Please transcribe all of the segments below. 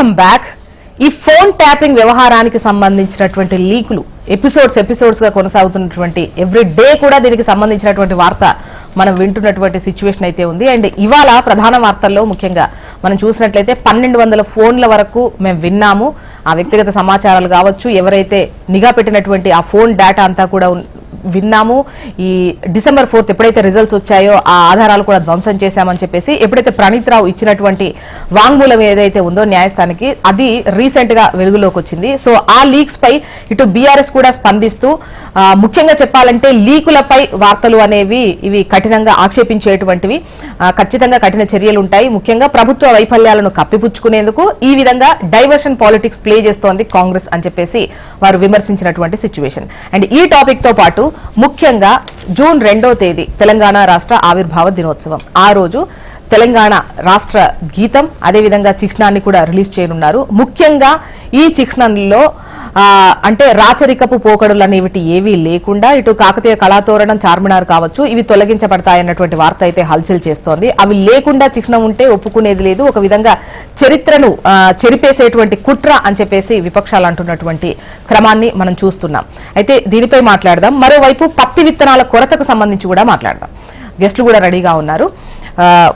Welcome back. ఈ phone tapping వ్యవహారానికి సంబంధించినటువంటి లీకులు ఎపిసోడ్స్ గా కొనసాగుతున్నటువంటి ఎవ్రీ డే కూడా దీనికి సంబంధించినటువంటి వార్త మనం వింటున్నటువంటి సిచ్యువేషన్ అయితే ఉంది. అండ్ ఇవాళ ప్రధాన వార్తల్లో ముఖ్యంగా మనం చూసినట్లయితే 1200 ఫోన్ల వరకు మేము విన్నాము. ఆ వ్యక్తిగత సమాచారాలు కావచ్చు, ఎవరైతే నిఘా పెట్టినటువంటి ఆ ఫోన్ డేటా అంతా కూడా విన్నాము. ఈ December 4th ఎప్పుడైతే రిజల్ట్స్ వచ్చాయో ఆ ఆధారాలు కూడా ధ్వంసం చేశామని చెప్పేసి ఎప్పుడైతే ప్రణీత్ రావు ఇచ్చినటువంటి వాంగ్మూలం ఏదైతే ఉందో న్యాయస్థానానికి, అది రీసెంట్ గా వెలుగులోకి వచ్చింది. సో ఆ లీక్స్ పై ఇటు బీఆర్ఎస్ కూడా స్పందిస్తూ ముఖ్యంగా చెప్పాలంటే లీకులపై వార్తలు అనేవి ఇవి కఠినంగా ఆక్షేపించేటువంటివి, ఖచ్చితంగా కఠిన చర్యలు ఉంటాయి. ముఖ్యంగా ప్రభుత్వ వైఫల్యాలను కప్పిపుచ్చుకునేందుకు ఈ విధంగా డైవర్షన్ పాలిటిక్స్ ప్లే చేస్తోంది కాంగ్రెస్ అని చెప్పేసి వారు విమర్శించినటువంటి సిచ్యువేషన్. అండ్ ఈ టాపిక్ తో పాటు ముఖ్యంగా జూన్ 2వ తేదీ తెలంగాణ రాష్ట్ర ఆవిర్భావ దినోత్సవం. ఆ రోజు తెలంగాణ రాష్ట్ర గీతం అదేవిధంగా చిహ్నాన్ని కూడా రిలీజ్ చేయనున్నారు. ముఖ్యంగా ఈ చిహ్నంలో అంటే రాచరికపు పోకడులు అనేవి ఏవీ లేకుండా ఇటు కాకతీయ కళాతోరణం, చార్మినార్ కావచ్చు, ఇవి తొలగించబడతాయన్నటువంటి వార్త అయితే హల్చల్ చేస్తోంది. అవి లేకుండా చిహ్నం ఉంటే ఒప్పుకునేది లేదు, ఒక విధంగా చరిత్రను చెరిపేసేటువంటి కుట్ర అని చెప్పేసి విపక్షాలు అంటున్నటువంటి క్రమాన్ని మనం చూస్తున్నాం. అయితే దీనిపై మాట్లాడదాం. మరోవైపు పత్తి విత్తనాల కొరతకు సంబంధించి కూడా మాట్లాడదాం. గెస్టులు కూడా రెడీగా ఉన్నారు.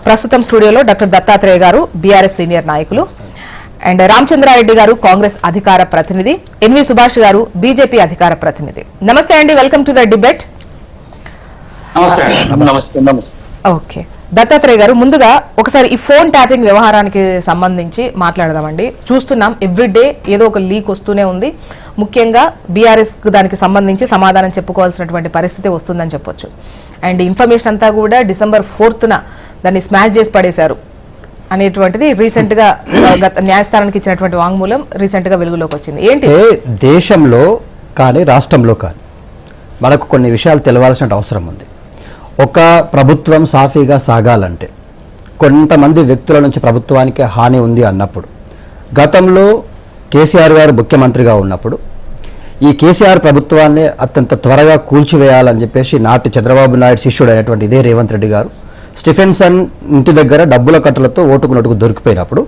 ప్రస్తుతం స్టూడియోలో డాక్టర్ దత్తాత్రేయ గారు, బీఆర్ఎస్ సీనియర్ నాయకులు, అండ్ రామచంద్రారెడ్డి గారు, కాంగ్రెస్ అధికార ప్రతినిధి, ఎన్వి సుభాష్ గారు, బీజేపీ అధికార ప్రతినిధి. నమస్తే అండి, welcome to the debate. Okay Dattatreya గారు, ముందుగా ఒకసారి ఈ ఫోన్ ట్యాపింగ్ వ్యవహారానికి సంబంధించి మాట్లాడదామండి. చూస్తున్నాం ఎవ్రీడే ఏదో ఒక లీక్ వస్తూనే ఉంది. ముఖ్యంగా బీఆర్ఎస్ దానికి సంబంధించి సమాధానం చెప్పుకోవాల్సినటువంటి పరిస్థితి వస్తుందని చెప్పొచ్చు. అండ్ ఇన్ఫర్మేషన్ అంతా కూడా December 4th దాన్ని స్మాష్ చేసి పడేశారు అనేటువంటిది రీసెంట్ గా న్యాయస్థానానికి ఇచ్చినటువంటి వాంగ్మూలం రీసెంట్ గా వెలుగులోకి వచ్చింది. ఏంటి దేశంలో కానీ రాష్ట్రంలో కానీ మనకు కొన్ని విషయాలు తెలవాల్సిన అవసరం ఉంది. ఒక ప్రభుత్వం సాఫీగా సాగాలంటే కొంతమంది వ్యక్తుల నుంచి ప్రభుత్వానికి హాని ఉంది అన్నప్పుడు, గతంలో కేసీఆర్ గారు ముఖ్యమంత్రిగా ఉన్నప్పుడు ఈ కేసీఆర్ ప్రభుత్వాన్ని అత్యంత త్వరగా కూల్చివేయాలని చెప్పేసి నాటి చంద్రబాబు నాయుడు శిష్యుడు అయినటువంటి ఇదే రేవంత్ రెడ్డి గారు స్టిఫెన్సన్ ఇంటి దగ్గర డబ్బుల కట్టలతో ఓటుకు దొరికిపోయినప్పుడు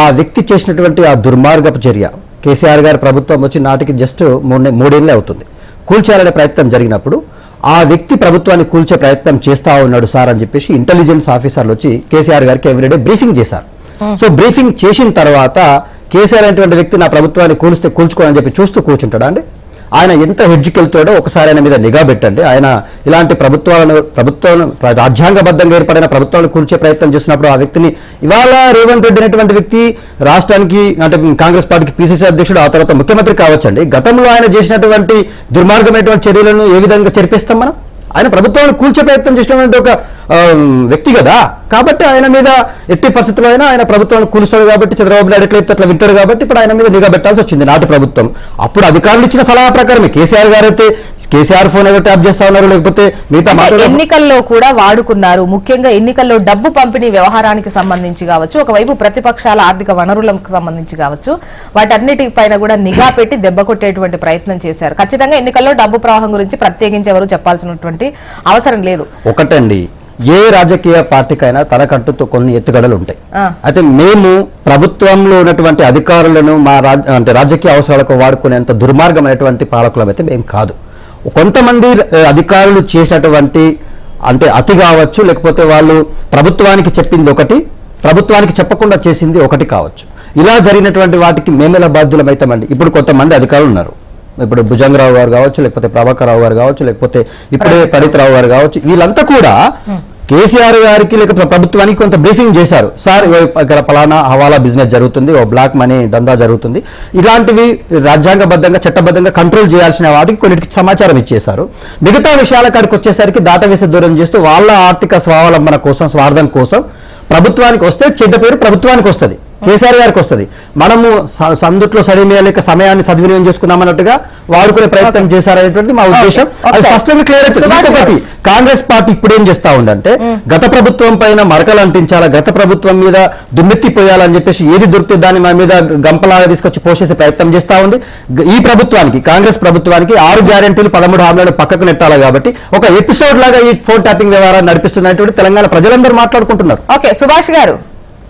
ఆ వ్యక్తి చేసినటువంటి ఆ దుర్మార్గపు చర్య, కేసీఆర్ గారి ప్రభుత్వం వచ్చి నాటికి జస్ట్ 3 ఏళ్ళే అవుతుంది, కూల్చేయాలనే ప్రయత్నం జరిగినప్పుడు ఆ వ్యక్తి ప్రభుత్వాన్ని కూల్చే ప్రయత్నం చేస్తా ఉన్నాడు సార్ అని చెప్పేసి ఇంటెలిజెన్స్ ఆఫీసర్లు వచ్చి కేసీఆర్ గారికి ఎవ్రీడే బ్రీఫింగ్ చేశారు. సో బ్రీఫింగ్ చేసిన తర్వాత కేసీఆర్ అనేటువంటి వ్యక్తి నా ప్రభుత్వాన్ని కూల్చుకోవాలని చెప్పి చూస్తూ కూర్చుంటాడా అండి? ఆయన ఎంత హెడ్జ్కెళ్తాడో ఒకసారి ఆయన మీద నిఘా పెట్టండి. ఆయన ఇలాంటి ప్రభుత్వం రాజ్యాంగబద్ధంగా ఏర్పడిన ప్రభుత్వాలను కూల్చే ప్రయత్నం చేసినప్పుడు ఆ వ్యక్తిని ఇవాళ రేవంత్ రెడ్డి అనేటువంటి వ్యక్తి రాష్ట్రానికి అంటే కాంగ్రెస్ పార్టీకి పిసిసి అధ్యక్షుడు, ఆ తర్వాత ముఖ్యమంత్రి కావచ్చండి. గతంలో ఆయన చేసినటువంటి దుర్మార్గమైనటువంటి చర్యలను ఏ విధంగా చెరిపేస్తాం మనం? ఆయన ప్రభుత్వాన్ని కూల్చే ప్రయత్నం చేసినటువంటి ఒక వ్యక్తి కదా, కాబట్టి ఆయన మీద ఎట్టి పరిస్థితుల్లో అయినా ఆయన ప్రభుత్వాన్ని కూలుస్తాడు కాబట్టి చంద్రబాబు నాయుడు ఎట్లయితే అట్లా వింటాడు కాబట్టి ఇప్పుడు ఆయన మీద నిఘా పెట్టాల్సి వచ్చింది నాటి ప్రభుత్వం. అప్పుడు అధికారులు ఇచ్చిన సలహా ప్రకారమే కేసీఆర్ గారు అయితే కేసీఆర్ ఫోన్ ఏదో ట్యాప్ చేస్తా ఉన్నారు, లేకపోతే మిగతా ఎన్నికల్లో కూడా వాడుకున్నారు. ముఖ్యంగా ఎన్నికల్లో డబ్బు పంపిణీ వ్యవహారానికి సంబంధించి కావచ్చు, ఒకవైపు ప్రతిపక్షాల ఆర్థిక వనరులకు సంబంధించి కావచ్చు, వాటన్నిటిపైన కూడా నిఘా పెట్టి దెబ్బ కొట్టేటువంటి ప్రయత్నం చేశారు. ఖచ్చితంగా ఎన్నికల్లో డబ్బు ప్రవాహం గురించి ప్రత్యేకించి ఎవరు చెప్పాల్సినటువంటి అవసరం లేదు. ఒకటండి, ఏ రాజకీయ పార్టీకైనా తనకంటూ కొన్ని ఎత్తుగడలు ఉంటాయి. అయితే మేము ప్రభుత్వంలో ఉన్నటువంటి అధికారులను మా అంటే రాజకీయ అవసరాలకు వాడుకునేంత దుర్మార్గమైనటువంటి పాలకులం అయితే మేము కాదు. కొంతమంది అధికారులు చేసినటువంటి అంటే అతి కావచ్చు, లేకపోతే వాళ్ళు ప్రభుత్వానికి చెప్పింది ఒకటి, ప్రభుత్వానికి చెప్పకుండా చేసింది ఒకటి కావచ్చు. ఇలా జరిగినటువంటి వాటికి మేమెలా బాధ్యులమైతామండి? ఇప్పుడు కొంతమంది అధికారులు ఉన్నారు, ఇప్పుడు భుజంగరావు గారు కావచ్చు, లేకపోతే ప్రభాకర్ రావు గారు కావచ్చు, లేకపోతే ఇప్పుడే ప్రణీత్ రావు గారు కావచ్చు, వీళ్ళంతా కూడా కేసీఆర్ గారికి లేకపోతే ప్రభుత్వానికి కొంత బ్రీఫింగ్ చేశారు. సార్ ఇక్కడ ఫలానా హవాలా బిజినెస్ జరుగుతుంది, ఓ బ్లాక్ మనీ దందా జరుగుతుంది, ఇలాంటివి రాజ్యాంగబద్ధంగా చట్టబద్ధంగా కంట్రోల్ చేయాల్సిన వాటికి కొన్నిటికి సమాచారం ఇచ్చేశారు. మిగతా విషయాల కాడికి వచ్చేసరికి దాటవేసి దూరం చేస్తూ వాళ్ళ ఆర్థిక స్వావలంబన కోసం, స్వార్థం కోసం ప్రభుత్వానికి వస్తే చెడ్డ పేరు ప్రభుత్వానికి వస్తుంది, కేసీఆర్ గారికి వస్తుంది. మనము సందుట్లో సరిమేయలేక సమయాన్ని సద్వినియోగం చేసుకున్నామన్నట్టుగా వాడుకునే ప్రయత్నం చేశారనేటువంటి మా ఉద్దేశం. అది స్పష్టంగా క్లియర్ అవుతుంది. ఇంకొకటి, కాంగ్రెస్ పార్టీ ఇప్పుడేం చేస్తా ఉందంటే గత ప్రభుత్వం పైన మరకలు అంటించాలా, గత ప్రభుత్వం మీద దుమ్మెత్తిపోయాలని చెప్పేసి ఏది దొరికితే దాన్ని మన మీద గంపలాగా తీసుకొచ్చి పోసేసే ప్రయత్నం చేస్తా ఉంది. ఈ ప్రభుత్వానికి, కాంగ్రెస్ ప్రభుత్వానికి 6 గ్యారెంటీలు 13 హామీలను పక్కకు నెట్టాలి కాబట్టి ఒక ఎపిసోడ్ లాగా ఈ ఫోన్ ట్యాపింగ్ వ్యవహారాన్ని నడిపిస్తున్నటువంటి తెలంగాణ ప్రజలందరూ మాట్లాడుకుంటున్నారు. ఓకే సుభాష్ గారు,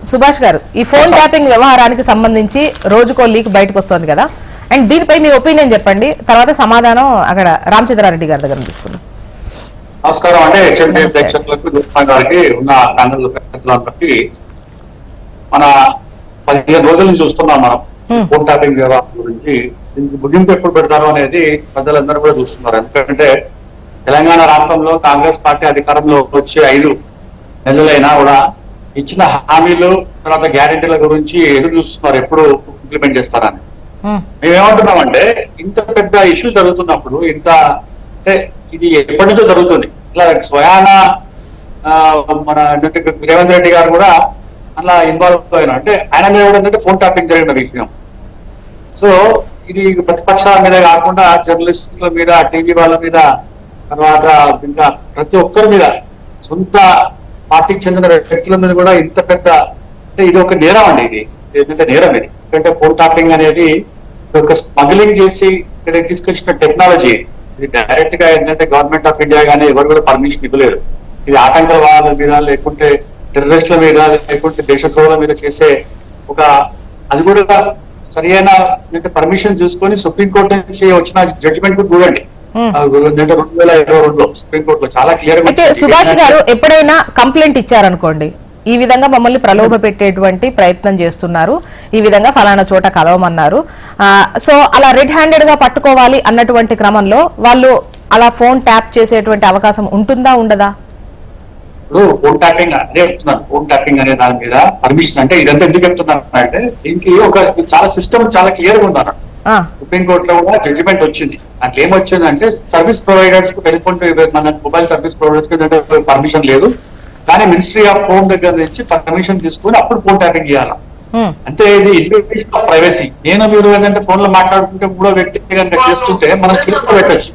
సుభాష్ గారు, ఈ ఫోన్ ట్యాపింగ్ వ్యవహారానికి సంబంధించి రోజుకో లీక్ బయటకు వస్తుంది కదా, అండ్ దీనిపై మీ ఒపీనియన్ చెప్పండి, తర్వాత సమాధానం అక్కడ రామచంద్రారెడ్డి గారి దగ్గర తీసుకుందాం. నమస్కారం అండి. హెచ్ఎండి ప్రేక్షకులకు గారికి ఉన్న ప్యానల్ పెద్దలందరికీ మన 15 రోజుల నుంచి చూస్తున్నాం మనం ఫోన్ ట్యాపింగ్ వ్యవహారం గురించి. దీనికి ముగింపు ఎప్పుడు పెడతారు అనేది ప్రజలందరూ కూడా చూస్తున్నారు. ఎందుకంటే తెలంగాణ రాష్ట్రంలో కాంగ్రెస్ పార్టీ అధికారంలో వచ్చే 5 నెలలైనా కూడా ఇచ్చిన హామీలు తర్వాత గ్యారెంటీల గురించి ఎదురు చూస్తున్నారు ఎప్పుడు ఇంప్లిమెంట్ చేస్తారని. మేమేమంటున్నామంటే ఇంత పెద్ద ఇష్యూ జరుగుతున్నప్పుడు ఇంత అంటే ఇది ఎప్పటి నుంచో జరుగుతుంది. ఇట్లా స్వయాన మన రేవంత్ రెడ్డి గారు కూడా అట్లా ఇన్వాల్వ్ అయినా అంటే ఆయన మీద కూడా ఏంటంటే ఫోన్ ట్యాపింగ్ జరిగిన విషయం. సో ఇది ప్రతిపక్షాల మీద కాకుండా జర్నలిస్టుల మీద, టీవీ వాళ్ళ మీద, తర్వాత ఇంకా ప్రతి ఒక్కరి మీద, సొంత పార్టీకి చెందిన వ్యక్తుల మీద కూడా ఇంత పెద్ద అంటే ఇది ఒక నేరం అండి. ఇది ఏంటంటే నేరం ఇది. ఎందుకంటే ఫోన్ ట్యాపింగ్ అనేది ఒక స్మగ్లింగ్ చేసి ఇక్కడ తీసుకొచ్చిన టెక్నాలజీ. ఇది డైరెక్ట్ గా ఏంటంటే గవర్నమెంట్ ఆఫ్ ఇండియా కానీ ఎవరు కూడా పర్మిషన్ ఇవ్వలేరు. ఇది ఆటంకవాదుల మీద, లేకుంటే టెర్రరిస్టుల మీద, లేకుంటే దేశద్రోహుల మీద చేసే ఒక అది కూడా సరి అయిన పర్మిషన్ చూసుకొని సుప్రీంకోర్టు నుంచి వచ్చిన జడ్జిమెంట్ కూడా చూడండి. 2022లో సుప్రీంకోర్టులో చాలా క్లియర్ గా. అయితే సుభాష్ గారు, ఎప్పుడైనా కంప్లైంట్ ఇచ్చారనుకోండి, ఈ విధంగా మమ్మల్ని ప్రలోభ పెట్టేటువంటి ప్రయత్నం చేస్తున్నారు, ఈ విధంగా ఫలానా చోట కలవమన్నారు, సో అలా రెడ్ హ్యాండెడ్ గా పట్టుకోవాలి అన్నటువంటి క్రమంలో వాళ్ళు అలా ఫోన్ ట్యాప్ చేసేటువంటి అవకాశం ఉంటుందా, ఉండదా? ఇప్పుడు ఫోన్ ట్యాపింగ్ అదే చెప్తున్నాను. ఫోన్ ట్యాపింగ్ అనే దాని మీద పర్మిషన్ అంటే ఇదంతా ఎందుకు చెప్తున్నాను అంటే దీనికి ఒక చాలా సిస్టమ్ చాలా క్లియర్ గా ఉందన్న. సుప్రీంకోర్టులో కూడా జడ్జిమెంట్ వచ్చింది. దాంట్లో ఏమొచ్చిందంటే సర్వీస్ ప్రొవైడర్స్ కు టెలిఫోన్ మన మొబైల్ సర్వీస్ ప్రొవైడర్స్ కి పర్మిషన్ లేదు, కానీ మినిస్ట్రీ ఆఫ్ హోమ్ దగ్గర నుంచి పర్మిషన్ తీసుకుని అప్పుడు ఫోన్ ట్యాపింగ్ చేయాలి. అంటే ఇది ఇన్వేషన్ ఆఫ్ ప్రైవసీ. నేను మీరు ఏంటంటే ఫోన్ లో మాట్లాడుతుంటే మూడో వ్యక్తి కనుక చేస్తుంటే మనం కేసు పెట్టచ్చు.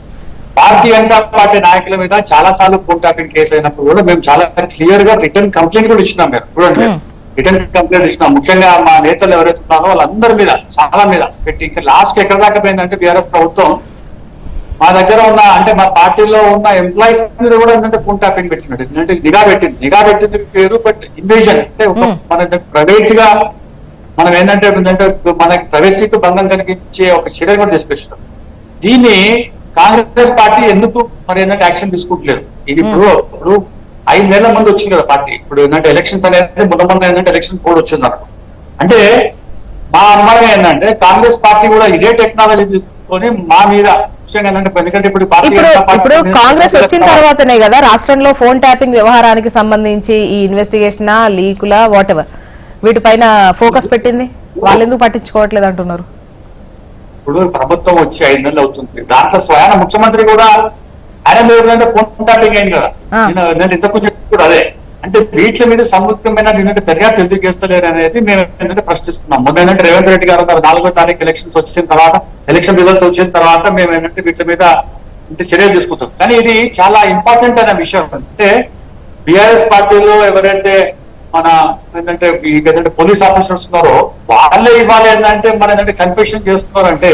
భారతీయ జనతా పార్టీ నాయకుల మీద చాలా సార్లు ఫోన్ ట్యాపింగ్ కేసు అయినప్పుడు కూడా మేము చాలా క్లియర్ గా రిటర్న్ కంప్లైంట్ కూడా ఇచ్చినాం. మేము చూడండి, రిటర్న్ కంప్లైంట్ ఇచ్చినాం. ముఖ్యంగా మా నేతలు ఎవరైతే ఉన్నారో వాళ్ళందరి మీద, చాలా మీద పెట్టి ఇంకా లాస్ట్ ఎక్కడ దాకా పోయిందంటే బీఆర్ఎస్ ప్రభుత్వం మా దగ్గర ఉన్న అంటే మా పార్టీలో ఉన్న ఎంప్లాయీస్ మీద కూడా ఏంటంటే ఫోన్ ట్యాపింగ్ పెట్టినట్టు ఏంటంటే నిఘా పెట్టింది పేరు. బట్ ఇన్వేజన్ అంటే మన ప్రైవేట్ గా మనం ఏంటంటే మనకి ప్రైవసీకి భంగం కలిగించే ఒక చర్య కూడా తీసుకొచ్చినాం. దీన్ని కాంగ్రెస్ పార్టీ ఎందుకు మరి ఏంటంటే యాక్షన్ తీసుకుంటలేదు? ఇది ఇప్పుడు 5 నెలల ముందు వచ్చింది కదా పార్టీ. ఇప్పుడు ఏంటంటే ఎలక్షన్స్ అనేది మొన్న ఏంటంటే ఎలక్షన్ కోడ్ వచ్చింది అన్నమాట. అంటే మా అమ్మాయి ఏంటంటే కాంగ్రెస్ పార్టీ కూడా ఇదే టెక్నాలజీ తీసుకొని మా మీద ఎందుకంటే ఇప్పుడు కాంగ్రెస్ వచ్చిన తర్వాతనే కదా రాష్ట్రంలో ఫోన్ ట్యాపింగ్ వ్యవహారానికి సంబంధించి ఈ ఇన్వెస్టిగేషన్, లీకుల వాట్ ఎవర్ వీటిపైన ఫోకస్ పెట్టింది. వాళ్ళు ఎందుకు పట్టించుకోవట్లేదు అంటున్నారు? ఇప్పుడు ప్రభుత్వం వచ్చి 5 నెలలు అవుతుంది. దాంట్లో స్వయాన ముఖ్యమంత్రి కూడా ఆయన మీద ఫోన్ ట్యాపింగ్ అయింది కదా. ఇంతకు కూడా అదే అంటే వీటి మీద సంయుక్తమైన దర్యాప్తు ఎందుకు చేస్తలేరు అనేది మేము ఏంటంటే ప్రశ్నిస్తున్నాం. మొన్న ఏంటంటే రేవంత్ రెడ్డి గారు 4వ తారీఖు ఎలక్షన్స్ వచ్చిన తర్వాత, ఎలక్షన్ రిజల్ట్స్ వచ్చిన తర్వాత మేము ఏంటంటే వీటి మీద అంటే చర్యలు తీసుకుంటాం. కానీ ఇది చాలా ఇంపార్టెంట్ అనే విషయం. అంటే బీఆర్ఎస్ పార్టీలో ఎవరైతే మన ఏంటంటే ఏంటంటే పోలీస్ ఆఫీసర్స్ ఉన్నారో వాళ్ళే ఇవాళ ఏంటంటే మన ఏంటంటే కన్ఫెషన్ చేస్తున్నారంటే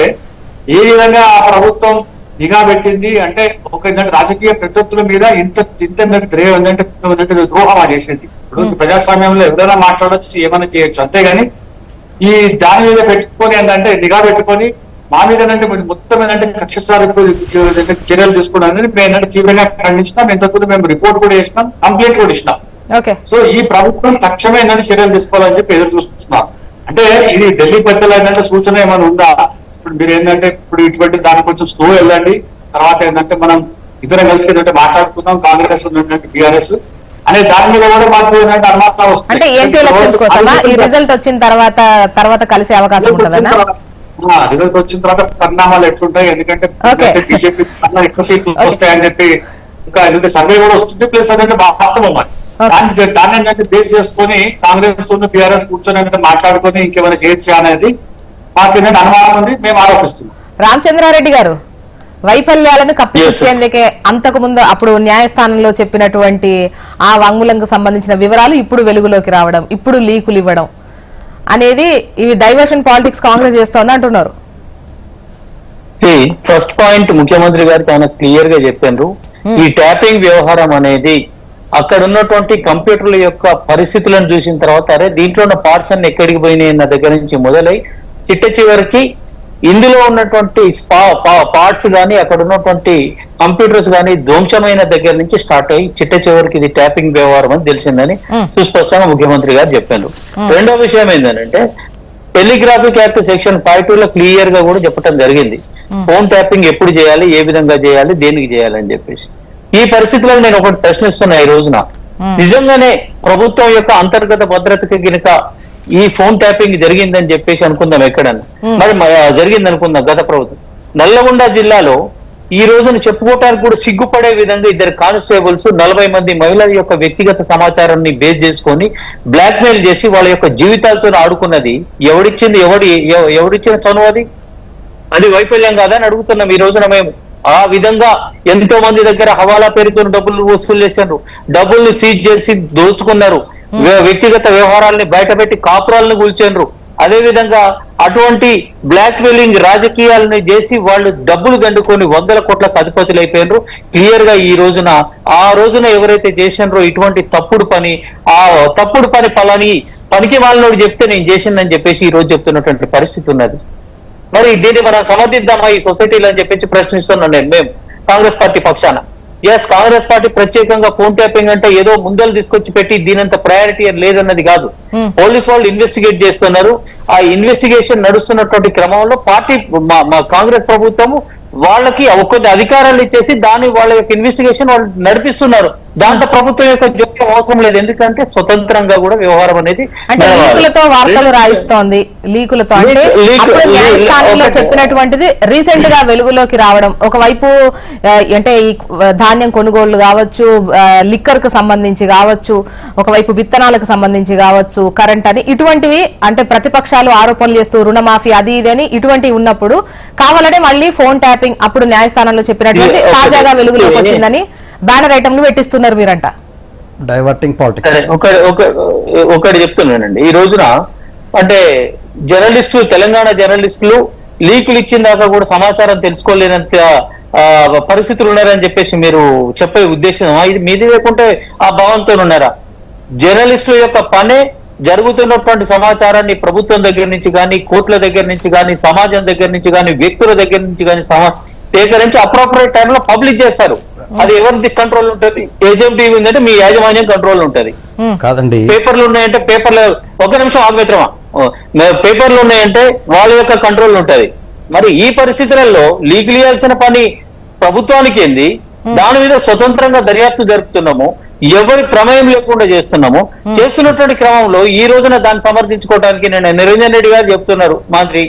ఏ విధంగా ఆ ప్రభుత్వం నిఘా పెట్టింది అంటే ఒక ఏంటంటే రాజకీయ ప్రత్యర్థుల మీద ఇంత ద్రోహం చేసేది. ఇప్పుడు ప్రజాస్వామ్యంలో ఎవరైనా మాట్లాడచ్చు, ఏమైనా చేయొచ్చు, అంతేగాని ఈ దాని మీద పెట్టుకొని ఏంటంటే నిఘా పెట్టుకొని మా మీద ఏంటంటే మొత్తం ఏంటంటే కక్ష సాధింపు చర్యలు తీసుకోవడానికి మేము ఏంటంటే తీవ్రంగా ఖండించినాం. ఇంతకుముందు మేము రిపోర్ట్ కూడా చేసినాం, కంప్లైంట్ కూడా ఇచ్చినాం. సో ఈ ప్రభుత్వం తక్షణమే ఏంటంటే చర్యలు తీసుకోవాలని చెప్పి ఎదురు చూస్తున్నారు. అంటే ఇది ఢిల్లీ పెద్దలు ఏంటంటే సూచన ఏమైనా ఉందా? ఇప్పుడు మీరు ఏంటంటే ఇప్పుడు ఇటువంటి దాని కొంచెం స్లో వెళ్ళండి, తర్వాత ఏంటంటే మనం ఇద్దరం కలిసి ఏంటంటే మాట్లాడుకుందాం, కాంగ్రెస్ బీఆర్ఎస్ అనే దాని మీద కూడా మాకు ఏంటంటే అనుమానాలు వస్తాయి. అంటే ఎంపీ ఎలక్షన్స్ కోసమా ఈ రిజల్ట్ వచ్చిన తర్వాత కలిసే అవకాశం ఉంటుందన్నా? రిజల్ట్ వచ్చిన తర్వాత పరిణామాలు ఎట్లుంటాయి, ఎందుకంటే బీజేపీ ఎక్కువ సీట్లు వస్తాయని చెప్పి ఇంకా ఎందుకంటే సర్వే కూడా వస్తుంది. ప్లస్ అదంటే వాస్తవం మరి దాన్ని ఏంటంటే బేస్ చేసుకొని కాంగ్రెస్ బీఆర్ఎస్ కూర్చొని ఏంటంటే మాట్లాడుకొని ఇంకేమైనా చేయొచ్చా అనేది మాకు ఏంటంటే అనుమానం ఉంది, మేము ఆరోపిస్తున్నాం. రామచంద్రారెడ్డి గారు, వైఫల్యాలను కప్పిపుచ్చేందుకే అంతకు ముందు అప్పుడు న్యాయస్థానంలో చెప్పినటువంటి ఆ వాంగ్మూలంకు సంబంధించిన వివరాలు ఇప్పుడు వెలుగులోకి రావడం, ఇప్పుడు లీకులు ఇవ్వడం అనేది ఇవి డైవర్షన్ పాలిటిక్స్ కాంగ్రెస్ చేస్తోంది అంటున్నారు. ఫస్ట్ పాయింట్ ముఖ్యమంత్రి గారు చాలా క్లియర్ గా చెప్పారు. ఈ ట్యాపింగ్ వ్యవహారం అనేది అక్కడ ఉన్నటువంటి కంప్యూటర్ల యొక్క పరిస్థితులను చూసిన తర్వాత అరే దీంట్లో ఉన్న పార్ట్స్ అన్ని ఎక్కడికి పోయినాయి అన్న దగ్గర నుంచి మొదలై చిట్ట చివరికి ఇందులో ఉన్నటువంటి పార్ట్స్ కానీ అక్కడ ఉన్నటువంటి కంప్యూటర్స్ కానీ ధ్వంసమైన దగ్గర నుంచి స్టార్ట్ అయ్యి చిట్ట చివరికి ఇది ట్యాపింగ్ వ్యవహారం అని తెలిసిందని సుస్పష్టంగా ముఖ్యమంత్రి గారు చెప్పారు. రెండో విషయం ఏంటంటే టెలిగ్రాఫిక్ యాక్ట్ సెక్షన్ 52 లో క్లియర్ గా కూడా చెప్పడం జరిగింది ఫోన్ ట్యాపింగ్ ఎప్పుడు చేయాలి, ఏ విధంగా చేయాలి, దేనికి చేయాలని చెప్పేసి. ఈ పరిస్థితిలో నేను ఒకటి ప్రశ్నిస్తున్నా ఈ రోజున, నిజంగానే ప్రభుత్వం యొక్క అంతర్గత భద్రతకి గినక ఈ ఫోన్ ట్యాపింగ్ జరిగిందని చెప్పేసి అనుకుందాం ఎక్కడన్నా, మరి జరిగింది అనుకుందాం గత ప్రభుత్వం నల్లగొండ జిల్లాలో ఈ రోజున చెప్పుకోవటానికి కూడా సిగ్గుపడే విధంగా 2 కానిస్టేబుల్స్ 40 మంది మహిళల యొక్క వ్యక్తిగత సమాచారాన్ని బేస్ చేసుకొని బ్లాక్ మెయిల్ చేసి వాళ్ళ యొక్క జీవితాలతో ఆడుకున్నది ఎవడిచ్చింది, ఎవడిచ్చిన చనువు అది వైఫల్యం కాదని అడుగుతున్నాం ఈ రోజున మేము. ఆ విధంగా ఎంతో మంది దగ్గర హవాలా పేరుతో డబ్బులు వసూలు చేశారు, డబ్బుల్ని సీజ్ చేసి దోచుకున్నారు, వ్యక్తిగత వ్యవహారాలని బయటపెట్టి కాపురాలను కూల్చారు. అదే విధంగా అటువంటి బ్లాక్ మెయిలింగ్ రాజకీయాలను చేసి వాళ్ళు డబ్బులు గండుకొని 100 కోట్లకు అధిపతులు అయిపోయినారు. క్లియర్ గా ఈ రోజున ఆ రోజున ఎవరైతే చేసినారో ఇటువంటి తప్పుడు పని, ఆ తప్పుడు పని పలాని పనికి వాళ్ళని చెప్తే నేను చేసిందని చెప్పేసి ఈ రోజు చెప్తున్నటువంటి పరిస్థితి ఉన్నది. మరి దీన్ని మనం సమర్థిద్దామా ఈ సొసైటీలో అని చెప్పేసి ప్రశ్నిస్తున్నాం నేను మేము కాంగ్రెస్ పార్టీ పక్షాన. ఎస్, కాంగ్రెస్ పార్టీ ప్రత్యేకంగా ఫోన్ ట్యాపింగ్ అంటే ఏదో ముందలు తీసుకొచ్చి పెట్టి దీనంత ప్రయారిటీ లేదన్నది కాదు. పోలీస్ వాళ్ళు ఇన్వెస్టిగేట్ చేస్తున్నారు. ఆ ఇన్వెస్టిగేషన్ నడుస్తున్నటువంటి క్రమంలో పార్టీ మా కాంగ్రెస్ ప్రభుత్వము వాళ్ళకి కొన్ని అధికారాలు ఇచ్చేసి దాని వాళ్ళ యొక్క ఇన్వెస్టిగేషన్ వాళ్ళు నడిపిస్తున్నారు. దాంట్లో ప్రభుత్వం యొక్క జోక్యం అవసరం లేదు, ఎందుకంటే స్వతంత్రంగా కూడా వ్యవహారం అనేది లీకులతో వార్తలు రాయిస్తోంది. లీకులతో అంటే అప్పుడు న్యాయస్థానంలో చెప్పినటువంటిది రీసెంట్ గా వెలుగులోకి రావడం, ఒకవైపు అంటే ఈ ధాన్యం కొనుగోళ్లు కావచ్చు, లిక్కర్ కు సంబంధించి కావచ్చు, ఒకవైపు విత్తనాలకు సంబంధించి కావచ్చు, కరెంట్ అని ఇటువంటివి అంటే ప్రతిపక్షాలు ఆరోపణలు చేస్తూ రుణమాఫీ అది ఇది అని ఇటువంటివి ఉన్నప్పుడు కావాలంటే మళ్ళీ ఫోన్ ట్యాపింగ్ అప్పుడు న్యాయస్థానంలో చెప్పినటువంటి తాజాగా వెలుగులోకి వచ్చిందని బ్యానర్ ఐటమ్లు పెట్టిస్తున్నారు మీరంట. Diverting politics. ఒకటి చెప్తున్నానండి, ఈ రోజున అంటే జర్నలిస్టులు, తెలంగాణ జర్నలిస్టులు లీకులు ఇచ్చిన దాకా కూడా సమాచారం తెలుసుకోలేనంత పరిస్థితులు ఉన్నారని చెప్పేసి మీరు చెప్పే ఉద్దేశం ఇది మీది లేకుంటే ఆ భావంతో ఉన్నారా? జర్నలిస్టుల యొక్క పనే జరుగుతున్నటువంటి సమాచారాన్ని ప్రభుత్వం దగ్గర నుంచి కానీ, కోర్టుల దగ్గర నుంచి కానీ, సమాజం దగ్గర నుంచి కానీ, వ్యక్తుల దగ్గర నుంచి కానీ సేకరించి అప్రోప్రియట్ టైంలో పబ్లిక్ చేస్తారు. అది ఎవరిది కంట్రోల్ ఉంటుంది? ఏజెంట్ ఉందంటే మీ యాజమాన్యం కంట్రోల్ ఉంటుంది. కాదండి, పేపర్లు ఉన్నాయంటే పేపర్లు, ఒక నిమిషం ఆగమిత్రమా, పేపర్లు ఉన్నాయంటే వాళ్ళ యొక్క కంట్రోల్ ఉంటది. మరి ఈ పరిస్థితులలో లీగల్ చేయాల్సిన పని ప్రభుత్వానికి ఏంది? దాని మీద స్వతంత్రంగా దర్యాప్తు జరుపుతున్నాము, ఎవరి ప్రమేయం లేకుండా చేస్తున్నటువంటి క్రమంలో ఈ రోజున దాన్ని సమర్థించుకోవడానికి నేను నిరంజన్ రెడ్డి గారు చెప్తున్నారు మంత్రి,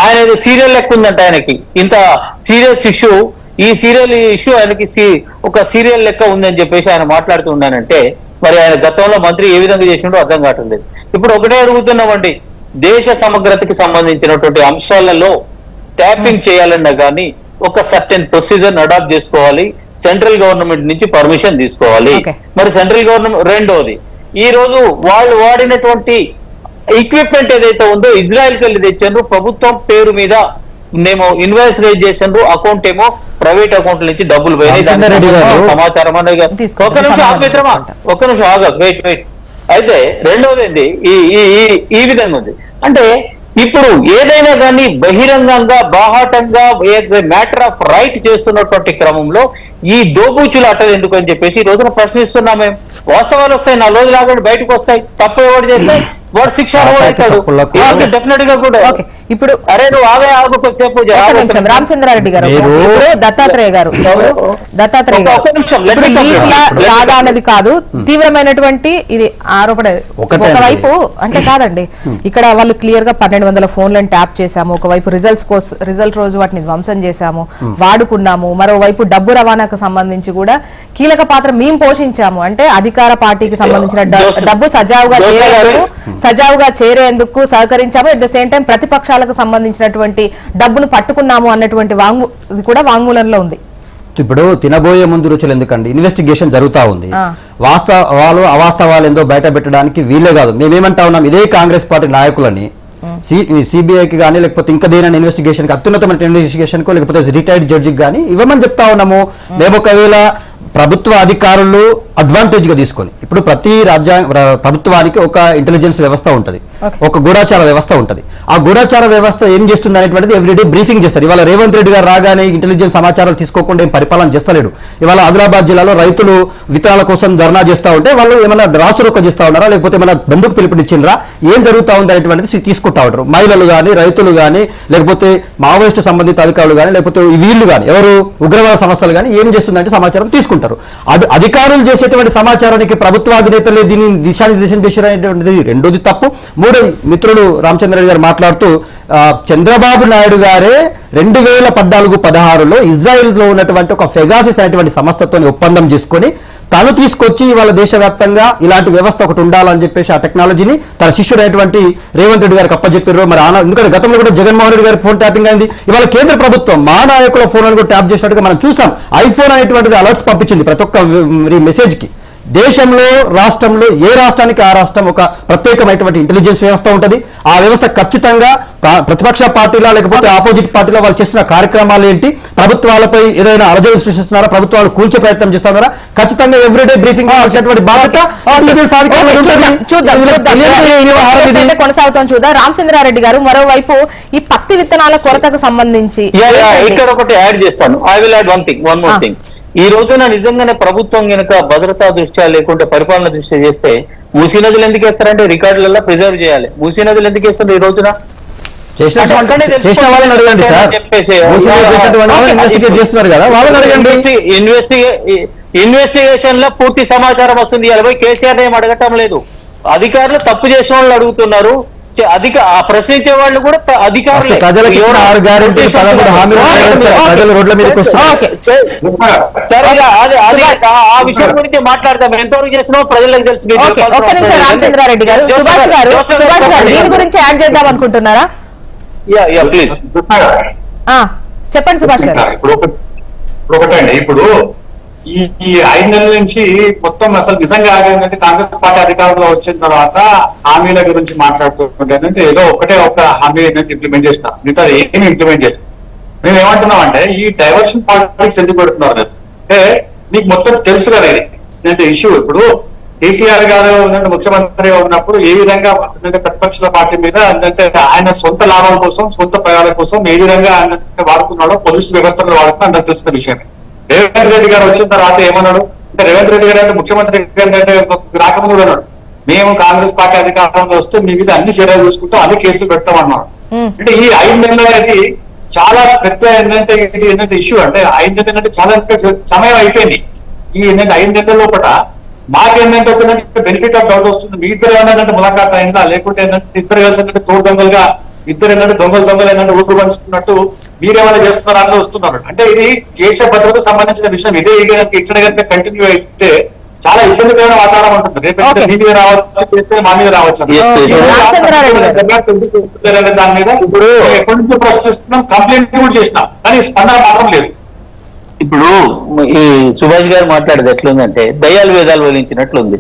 ఆయన ఏదో సీరియల్ లెక్క ఉందంట ఆయనకి, ఇంత సీరియస్ ఇష్యూ, ఈ సీరియల్ ఇష్యూ ఆయనకి ఒక సీరియల్ లెక్క ఉందని చెప్పేసి ఆయన మాట్లాడుతూ ఉన్నానంటే మరి ఆయన గతంలో మంత్రి ఏ విధంగా చేసిండో అర్థం కావట్లేదు. ఇప్పుడు ఒకటే అడుగుతున్నామండి, దేశ సమగ్రతకి సంబంధించినటువంటి అంశాలలో ట్యాపింగ్ చేయాలన్నా కానీ ఒక సర్టెన్ ప్రొసీజర్ అడాప్ట్ చేసుకోవాలి, సెంట్రల్ గవర్నమెంట్ నుంచి పర్మిషన్ తీసుకోవాలి. మరి సెంట్రల్ గవర్నమెంట్ రెండోది, ఈ రోజు వాళ్ళు వాడినటువంటి ఎక్విప్మెంట్ ఏదైతే ఉందో ఇజ్రాయెల్ కి వెళ్ళి తెచ్చారు, ప్రభుత్వం పేరు మీద మేము ఇన్వాయిస్ రేజ్ చేసారు, అకౌంట్ ఏమో ప్రైవేట్ అకౌంట్ నుంచి డబ్బులు పోయినాయి సమాచారం అనేది. ఒక్క నిమిషం ఆగ, వెయిట్. అయితే రెండవది ఏంది, ఈ విధంగా ఉంది అంటే ఇప్పుడు ఏదైనా కానీ బహిరంగంగా బాహాటంగా మ్యాటర్ ఆఫ్ రైట్ చేస్తున్నటువంటి క్రమంలో ఈ దోబూచులు అట్టలు ఎందుకు అని చెప్పేసి ఈ రోజున ప్రశ్నిస్తున్నాం మేము. వాస్తవాలు వస్తాయి, 4 రోజులు ఆగండి బయటకు వస్తాయి, తప్పు ఎవరు చేస్తే వాడు శిక్ష అవుతాడు డెఫినెట్ గా కూడా. ఇప్పుడు అరే నువ్వు ఆగే ఆగొకసేపు రామచంద్రారెడ్డి గారు, ఇప్పుడు దత్తాత్రేయ గారు కాదా అన్నది కాదు, తీవ్రమైనటువంటి ఇది ఆరోపణ. ఒకవైపు అంటే కాదండి, ఇక్కడ వాళ్ళు క్లియర్ గా 1200 ఫోన్లను ట్యాప్ చేశాము, ఒకవైపు రిజల్ట్ రోజు వాటిని ధ్వంసం చేశాము, వాడుకున్నాము, మరోవైపు డబ్బు రవాణాకు సంబంధించి కూడా కీలక పాత్ర మేము పోషించాము. అంటే అధికార పార్టీకి సంబంధించిన డబ్బు సజావుగా చేరేందుకు సహకరించాము, అట్ ద సేమ్ టైం ప్రతిపక్షాలకు సంబంధించినటువంటి డబ్బును పట్టుకున్నాము అన్నటువంటి కూడా వాంగ్మూలంలో ఉంది. ఇప్పుడు తినబోయే ముందు రుచులు ఎందుకండి, ఇన్వెస్టిగేషన్ జరుగుతా ఉంది, వాస్తవాలు అవాస్తవాలు ఏందో బయట పెట్టడానికి వీలే కాదు. మేమేమంటా ఉన్నాం, ఇదే కాంగ్రెస్ పార్టీ నాయకులని సిబిఐకి కానీ లేకపోతే ఇంకా దేని ఇన్వెస్టిగేషన్ అత్యున్నతమైన ఇన్వెస్టిగేషన్ కు లేకపోతే రిటైర్డ్ జడ్జికి కానీ ఇవ్వమని చెప్తా ఉన్నాము. మేము ఒకవేళ ప్రభుత్వ అధికారులు అడ్వాంటేజ్ గా తీసుకొని ఇప్పుడు ప్రతి ప్రభుత్వానికి ఒక ఇంటెలిజెన్స్ వ్యవస్థ ఉంటుంది, ఒక గూఢాచార వ్యవస్థ ఉంటుంది. ఆ గూఢాచార వ్యవస్థ ఏం చేస్తుంది అనేటువంటిది ఎవ్రీడే బ్రీఫింగ్ చేస్తారు. ఇవాళ రేవంత్ రెడ్డి గారు రాగానే ఇంటెలిజెన్స్ సమాచారాలు తీసుకోకుండా ఏం పరిపాలన చేస్తలేడు. ఇవాళ ఆదిలాబాద్ జిల్లాలో రైతులు విత్తనాల కోసం ధర్నా చేస్తూ ఉంటే వాళ్ళు ఏమైనా రాసురోక చేస్తూ ఉన్నారా, లేకపోతే ఏమైనా బంధుకు పిలుపునిచ్చిండ్రా, ఏం జరుగుతూ ఉంది అనేటువంటిది తీసుకుంటా ఉంటారు. మహిళలు కానీ, రైతులు కానీ, లేకపోతే మావోయిస్టు సంబంధిత అధికారులు కానీ, లేకపోతే వీళ్ళు కానీ, ఎవరు ఉగ్రవాద సంస్థలు కానీ ఏం చేస్తుందంటే సమాచారం తీసుకుంటారు. అధికారులు చేసేటువంటి సమాచారానికి ప్రభుత్వాధినేతలే దీన్ని దిశానిర్దేశం చేసేటువంటిది రెండోది తప్పు. మూడోది మిత్రులు రామచంద్రరెడ్డి గారు మాట్లాడుతూ చంద్రబాబు నాయుడు గారే 2014-16లో ఇజ్రాయెల్లో ఉన్నటువంటి ఒక ఫెగాసిస్ అనేటువంటి సంస్థతో ఒప్పందం చేసుకొని తను తీసుకొచ్చి ఇవాళ దేశవ్యాప్తంగా ఇలాంటి వ్యవస్థ ఒకటి ఉండాలని చెప్పేసి ఆ టెక్నాలజీని తన శిష్యుడైనటువంటి రేవంత్ రెడ్డి గారికి అప్పచెప్పారు. మరి ఎందుకంటే గతంలో కూడా జగన్మోహన్ రెడ్డి గారికి ఫోన్ ట్యాపింగ్ అయింది. ఇవాళ కేంద్ర ప్రభుత్వం మా నాయకుల ఫోన్లను కూడా ట్యాప్ చేసినట్టుగా మనం చూసాం. ఐఫోన్ అనేటువంటిది అలర్ట్స్ పంపించింది ప్రతి ఒక్క మెసేజ్కి. దేశంలో, రాష్ట్రంలో ఏ రాష్ట్రానికి ఆ రాష్ట్రం ఒక ప్రత్యేకమైనటువంటి ఇంటెలిజెన్స్ వ్యవస్థ ఉంటుంది. ఆ వ్యవస్థ ఖచ్చితంగా ప్రతిపక్ష పార్టీలా లేకపోతే ఆపోజిట్ పార్టీలో వాళ్ళు చేస్తున్న కార్యక్రమాలు ఏంటి, ప్రభుత్వాలపై ఏదైనా అలజడులు సృష్టిస్తున్నారా, ప్రభుత్వాలు కూల్చే ప్రయత్నం చేస్తున్నారా, ఖచ్చితంగా ఎవ్రీడే బ్రీఫింగ్ చేసేటువంటి బాధ్యత కొనసాగుతాం. చూద్దాం రామచంద్రారెడ్డి గారు, మరోవైపు ఈ పత్తి విత్తనాల కొరతకు సంబంధించి ఇక్కడ ఒకటి యాడ్ చేస్తాను. I will add one more thing. ఈ రోజున నిజంగానే ప్రభుత్వం కనుక భద్రతా దృష్ట్యా లేకుంటే పరిపాలన దృష్ట్యా చేస్తే మూసీ నదులు ఎందుకు వేస్తారంటే రికార్డులలో ప్రిజర్వ్ చేయాలి. మూసీ నదులు ఎందుకు వేస్తారు ఈ రోజున? ఇన్వెస్టిగేషన్ లో పూర్తి సమాచారం వస్తుంది. కేసీఆర్ ఏం అడగటం లేదు. అధికారులు తప్పు చేసిన వాళ్ళు అడుగుతున్నారు. ప్రశ్నించే వాళ్ళు కూడా అధికారులు. ఆ విషయం గురించి మాట్లాడతాం. ఎంతవరకు చేసినా ప్రజలకు తెలుసు. ఒక్క నిమిషం రామచంద్రారెడ్డి గారు, సుభాష్ గారు దీని గురించి యాడ్ చేద్దాం అనుకుంటున్నారా? ప్లీజ్ చెప్పండి సుభాష్ గారు. ఇప్పుడు ఒకటండి, ఇప్పుడు ఈ 5 నెలల నుంచి మొత్తం అసలు నిజంగా ఆగేందంటే కాంగ్రెస్ పార్టీ అధికారంలో వచ్చిన తర్వాత హామీల గురించి మాట్లాడుతుంటే ఏదో ఒక హామీ ఏంటంటే ఇంప్లిమెంట్ చేస్తారు, మిగతా ఏమి ఇంప్లిమెంట్ చేయలేదు. మేము ఏమంటున్నాం అంటే ఈ డైవర్షన్ పాలిటిక్స్ ఎందుకు పెడుతున్నారు అంటే మీకు మొత్తం తెలుసు కదా ఇది ఇష్యూ. ఇప్పుడు కేసీఆర్ గారు ముఖ్యమంత్రిగా ఉన్నప్పుడు ఏ విధంగా ప్రతిపక్షాల పార్టీ మీద అంటే ఆయన సొంత లాభాల కోసం, సొంత ప్రయాణాల కోసం ఏ విధంగా ఆయన వాడుకున్నాడో పోలీసు వ్యవస్థలో వాడుకున్నా అందరికి తెలిసిన విషయమే. రేవంత్ రెడ్డి గారు వచ్చిన తర్వాత ఏమన్నాడు అంటే, రేవంత్ రెడ్డి గారు అంటే ముఖ్యమంత్రి రాకముందు కూడా అన్నాడు, మేము కాంగ్రెస్ పార్టీ అధికారంలో వస్తే మీ మీద అన్ని చర్యలు చూసుకుంటాం, అన్ని కేసులు పెడతాం అన్నాడు. అంటే ఈ 5 నెలలు అనేది చాలా పెద్ద ఏంటంటే ఇష్యూ. అంటే 5 నెలలు అంటే చాలా సమయం అయిపోయింది. ఈ 5 నెలల లోపల మాకేంటంటే బెనిఫిట్ ఆఫ్ డౌట్ వస్తుంది. మీ ఇద్దరు ఏమన్నా ములాఖాత్ అయిందా, లేకుంటే ఏంటంటే ఇద్దరు కలిసి అంటే తోడు దొంగలుగా ఇద్దరు ఏంటంటే దొంగలు ఏంటంటే ఊరు పంచుకున్నట్టు మీరేమైనా చేస్తున్నారు అని వస్తున్నారు. అంటే ఇది దేశ భద్రతకు సంబంధించిన విషయం. ఇదే ఇక్కడ కనుక కంటిన్యూ అయితే చాలా ఇబ్బందికరమైన వాతావరణం ఉంటుంది. రేపు మీ మీద రావచ్చు, చేస్తే మా మీద రావచ్చు. దాని మీద ఇప్పుడు ఎప్పటి నుంచో ప్రశ్నిస్తున్నాం, కంప్లైంట్ కూడా చేసినాం, కానీ స్పందన మాత్రం లేదు. ఇప్పుడు ఈ సుభాష్ గారు మాట్లాడేది ఎట్లుందంటే దయ్యాలు వేదాలు వలించినట్లుంది.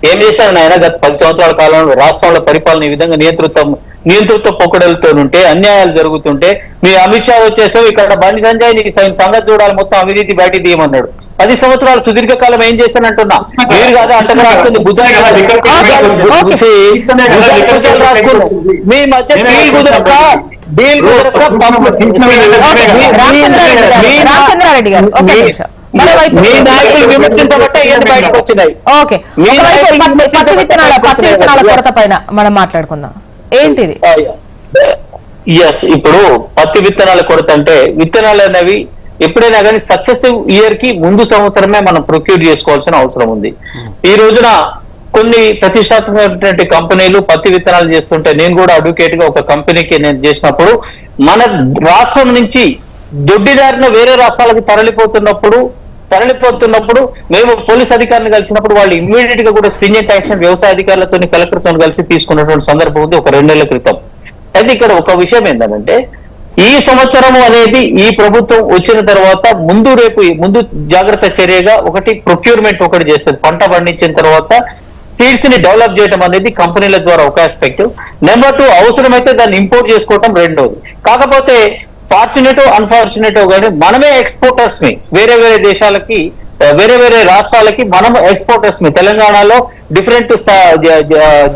ఏం చేశారు ఆయన గత 10 సంవత్సరాల కాలంలో రాష్ట్రంలో పరిపాలన ఈ విధంగా నియంతృత్వ పొక్కడలతో ఉంటే, అన్యాయాలు జరుగుతుంటే మీ అమిత్ షా వచ్చేసాం ఇక్కడ బండి సంజయ్ నీకు సంగతి చూడాలి, మొత్తం అవినీతి బయట తీయమన్నాడు. 10 సంవత్సరాలు సుదీర్ఘకాలం ఏం చేశానంటున్నా మీరు కాదా అంటగా రాస్తుంది మీ మధ్య డీల్ కుదరక మీ నాయకులు విమర్శించబట్టే ఇవన్నీ బయటకు వచ్చినాయి. పత్తి విత్తనాల కొరత పైన మనం మాట్లాడుకుందాం. ఏంటిది? ఇప్పుడు పత్తి విత్తనాల కొరత అంటే విత్తనాలు అనేవి ఎప్పుడైనా కానీ సక్సెసివ్ ఇయర్ కి ముందు సంవత్సరమే మనం ప్రొక్యూర్ చేసుకోవాల్సిన అవసరం ఉంది. ఈ రోజున కొన్ని ప్రతిష్టాత్మకమైనటువంటి కంపెనీలు పత్తి విత్తనాలు చేస్తుంటే, నేను కూడా అడ్వకేట్ గా ఒక కంపెనీకి నేను చేసినప్పుడు మన రాష్ట్రం నుంచి దొడ్డిదారిన వేరే రాష్ట్రాలకు తరలిపోతున్నప్పుడు మేము పోలీస్ అధికారులను కలిసినప్పుడు వాళ్ళు ఇమ్మీడియట్ గా కూడా స్ట్రింజెంట్ యాక్షన్ వ్యవసాయ అధికారులతో కలెక్టర్తో కలిసి తీసుకున్నటువంటి సందర్భం ఉంది ఒక 2 నెలల క్రితం. అయితే ఇక్కడ ఒక విషయం ఏంటంటే ఈ సంవత్సరం అనేది ఈ ప్రభుత్వం వచ్చిన తర్వాత ముందు జాగ్రత్త చర్యగా ఒకటి ప్రొక్యూర్మెంట్ ఒకటి చేస్తుంది. పంట పండించిన తర్వాత సీడ్స్ ని డెవలప్ చేయడం అనేది కంపెనీల ద్వారా ఒక ఆస్పెక్ట్. నెంబర్ 2 అవసరమైతే దాన్ని ఇంపోర్ట్ చేసుకోవటం రెండోది. కాకపోతే ఫార్చునేటో అన్ఫార్చునేటో కానీ మనమే ఎక్స్పోర్టర్స్ ని వేరే దేశాలకి వేరే వేరే రాష్ట్రాలకి మనం ఎక్స్పోర్టర్స్ తెలంగాణలో డిఫరెంట్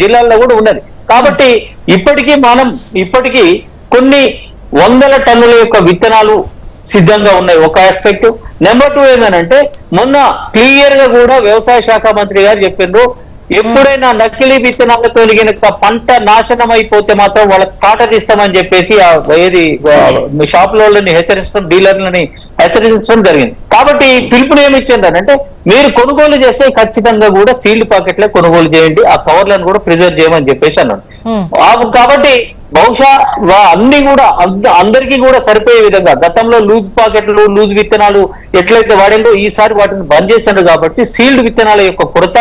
జిల్లాల్లో కూడా ఉన్నది. కాబట్టి ఇప్పటికీ కొన్ని వందల టన్నుల యొక్క విత్తనాలు సిద్ధంగా ఉన్నాయి ఒక ఆస్పెక్ట్. నెంబర్ 2 ఏంటంటే మొన్న క్లియర్ గా కూడా వ్యవసాయ శాఖ మంత్రి గారు చెప్పిండ్రు, ఎప్పుడైనా నకిలీ విత్తనాలతో గనక పంట నాశనం అయిపోతే మాత్రం వాళ్ళకి కాట తీస్తామని చెప్పేసి షాపులని హెచ్చరించడం, డీలర్లని హెచ్చరించడం జరిగింది. కాబట్టి పిలుపుని ఏమి ఇచ్చిందంటే మీరు కొనుగోలు చేస్తే ఖచ్చితంగా కూడా సీల్డ్ ప్యాకెట్లే కొనుగోలు చేయండి, ఆ కవర్లను కూడా ప్రిజర్వ్ చేయమని చెప్పేసి అన్నాడు. కాబట్టి బహుశా అన్ని కూడా అందరికీ కూడా సరిపోయే విధంగా గతంలో లూజ్ పాకెట్లు, లూజ్ విత్తనాలు ఎట్లయితే వాడిండో ఈసారి వాటిని బంద్ చేశారు. కాబట్టి సీల్డ్ విత్తనాల యొక్క కొరత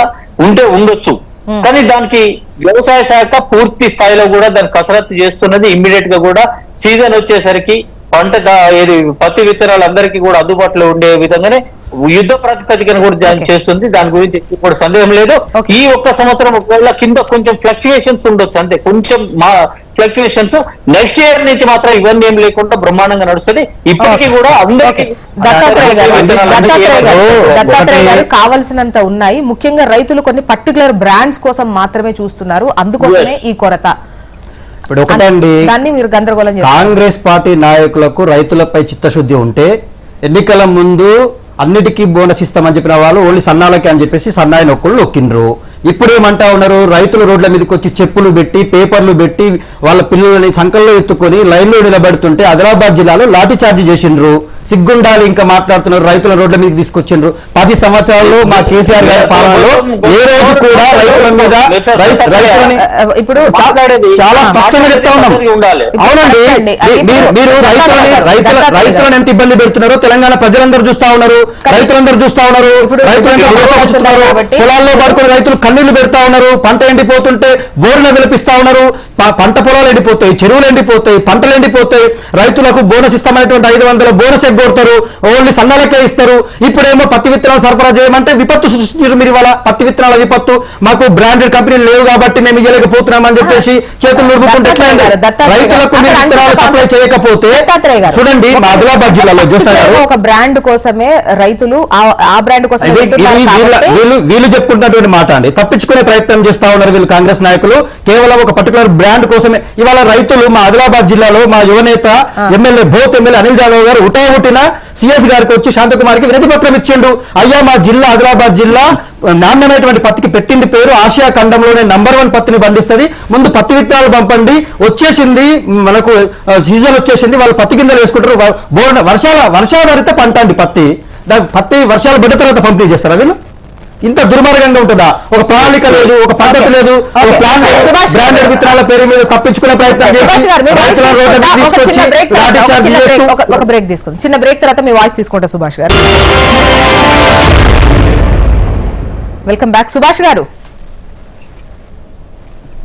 ఉండొచ్చు, కానీ దానికి వ్యవసాయ శాఖ పూర్తి స్థాయిలో కూడా దాన్ని కసరత్తు చేస్తున్నది. ఇమ్మీడియట్ గా కూడా సీజన్ వచ్చేసరికి పత్తి విత్తనాలు అందరికీ కూడా అందుబాటులో ఉండే విధంగానే యుద్ధ ప్రాతిపదికన కూడా చేస్తుంది. దాని గురించి ఇప్పుడు సందేహం లేదు. ఈ ఒక్క సంవత్సరం ఒకవేళ కింద కొంచెం ఫ్లక్చుయేషన్స్ ఉండొచ్చు, అంతే కొంచెం ఫ్లక్చుయేషన్స్. నెక్స్ట్ ఇయర్ నుంచి మాత్రం ఇవన్నీ ఏం లేకుండా బ్రహ్మాండంగా నడుస్తుంది. ఇప్పటికీ కూడా అందరికీ దత్తాత్రేయ గారు కావలసినంత ఉన్నాయి. ముఖ్యంగా రైతులు కొన్ని పర్టికులర్ బ్రాండ్స్ కోసం మాత్రమే చూస్తున్నారు, అందుకోసమే ఈ కొరత. ఇప్పుడు ఒకటండి, దాన్ని మీరు గందరగోళం చేస్తారు. కాంగ్రెస్ పార్టీ నాయకులకు రైతులపై చిత్తశుద్ధి ఉంటే ఎన్నికల ముందు అన్నిటికీ బోనస్ ఇస్తామని చెప్పిన వాళ్ళు ఓన్లీ సన్నాలకి అని చెప్పేసి సన్నాయి నొక్కులు నొక్కిండ్రు. ఇప్పుడు ఏమంటా ఉన్నారు, రైతులు రోడ్ల మీదకి వచ్చి చెప్పులు పెట్టి పేపర్లు పెట్టి వాళ్ళ పిల్లలని సంకల్లో ఎత్తుకొని లైన్లో నిలబెడుతుంటే ఆదిలాబాద్ జిల్లాలో లాఠీ చార్జీ చేసిండ్రు. సిగ్గుండాలి ఇంకా మాట్లాడుతున్నారు, రైతుల రోడ్ల మీదకి తీసుకొచ్చిండ్రు. 10 సంవత్సరాల్లో మా కేసీఆర్ గారి పాలనలో ఏ రోజు కూడా రైతుల మీద రైతులని ఇప్పుడు చాలా స్పష్టంగా చెప్తా ఉన్నాం. అవునండి, మీరు రైతులను ఎంత ఇబ్బంది పెడుతున్నారో తెలంగాణ ప్రజలందరూ చూస్తా ఉన్నారు, రైతులందరూ చూస్తా ఉన్నారు. పొలాల్లో పడుకుని రైతులు కన్నీళ్లు పెడతా ఉన్నారు. పంట ఎండిపోతుంటే బోర్లు విలపిస్తా ఉన్నారు. పంట పొలాలు ఎండిపోతాయి, చెరువులు ఎండిపోతాయి, పంటలు ఎండిపోతాయి. రైతులకు బోనస్ ఇస్తామనేటువంటి 500 బోనస్ ఎగ్గొడతారు, ఓన్లీ సన్నాలకే ఇస్తారు. ఇప్పుడేమో పత్తి విత్తనాలు సరఫరా చేయమంటే విపత్తు సృష్టించారు మీరు. ఇవాళ పత్తి విత్తనాల విపత్తు, మాకు బ్రాండెడ్ కంపెనీలు లేవు కాబట్టి మేము ఇవ్వలేకపోతున్నామని చెప్పేసి చేతులు నిలుపుకుంటే రైతులకు విత్తనాలు సప్లై చేయకపోతే చూడండి. మా ఆదిలాబాద్ జిల్లాలో చూస్తున్నారు, ఒక బ్రాండ్ కోసమే రైతులు ఆ బ్రాండ్ కోసం వీళ్ళు చెప్పుకుంటున్నటువంటి మాట అండి. తప్పించుకునే ప్రయత్నం చేస్తా ఉన్నారు వీళ్ళు కాంగ్రెస్ నాయకులు. కేవలం ఒక పర్టికులర్ బ్రాండ్ కోసమే ఇవాళ రైతులు మా ఆదిలాబాద్ జిల్లాలో మా యువనేత ఎమ్మెల్యే అనిల్ జాదవ్ గారు ఉటావుటిన సిఎస్ గారికి వచ్చి శాంతకుమారికి వినతి పత్రం ఇచ్చిండు. అయ్యా మా జిల్లా ఆదిలాబాద్ జిల్లా నాణ్యమైనటువంటి పత్తికి పెట్టింది పేరు ఆసియా ఖండంలోనే #1 పత్తిని పండిస్తుంది. ముందు పత్తి విత్తనాలు పంపండి, వచ్చేసింది మనకు సీజన్ వచ్చేసింది, వాళ్ళు పత్తి గింజలు వేసుకుంటారు. వర్షాధారిత పంట అండి పత్తి. పత్తి వర్షాలు పడ్డ తర్వాత పంపిణీ చేస్తారా వీళ్ళు? ఇంత దుర్మార్గంగా ఉంటుందా? ఒక ప్రణాళిక లేదు, ఒక పద్ధతి లేదు, ఒక ప్లాన్ బ్రాండెడ్ విత్తనాల పేరు మీద తప్పించుకునే ప్రయత్నం చేసి ఒక బ్రేక్ తీసుకుందాం. చిన్న బ్రేక్ తర్వాత మీ వాయిస్ తీసుకుంటా సుభాష్ గారు. వెల్కమ్ బ్యాక్ సుభాష్ గారు.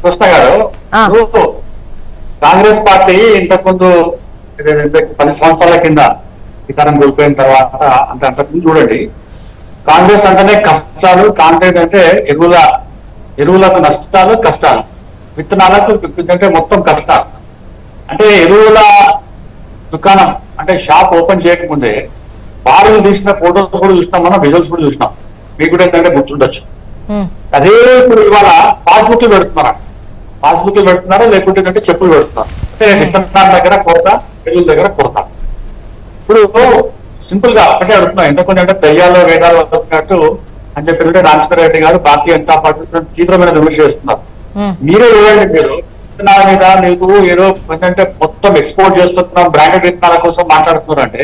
కృష్ణ గారు, కాంగ్రెస్ పార్టీ ఇంతకుముందు 10 సంవత్సరాల కింద అధికారం కోల్పోయిన తర్వాత అంతకుముందు చూడండి, కాంగ్రెస్ అంటేనే కష్టాలు, కాంగ్రెస్ అంటే ఎరువులకు నష్టాలు, కష్టాలు, విత్తనాలకు అంటే మొత్తం కష్టాలు. అంటే ఎరువుల దుకాణం అంటే షాప్ ఓపెన్ చేయకముందే బారులు తీసిన ఫోటోస్ కూడా చూసినాం, మనం విజువల్స్ కూడా చూసినాం. మీకు కూడా ఏంటంటే గుర్తుండొచ్చు. అదే ఇప్పుడు ఇవాళ పాస్బుక్లు పెడుతున్నారు, లేకుంటే ఏంటంటే చెప్పులు పెడుతున్నారు. అంటే విత్తనాల దగ్గర కొరత, ఎరువుల దగ్గర కొరత. ఇప్పుడు సింపుల్ గా ఒకటే అడుగుతున్నాం, ఎందుకంటే అంటే దయ్యాలు వేదాలు అనుకున్నట్టు అని చెప్పి రామచంద్ర రెడ్డి గారు భారతీయ జనతా పార్టీ తీవ్రమైన విమర్శ చేస్తున్నారు. మీరే చూడండి, మీరు విత్తనాల మీద మీకు ఏదో ఏంటంటే మొత్తం ఎక్స్పోర్ట్ చేస్తున్నాం, బ్రాండెడ్ విత్తనాల కోసం మాట్లాడుతున్నారు. అంటే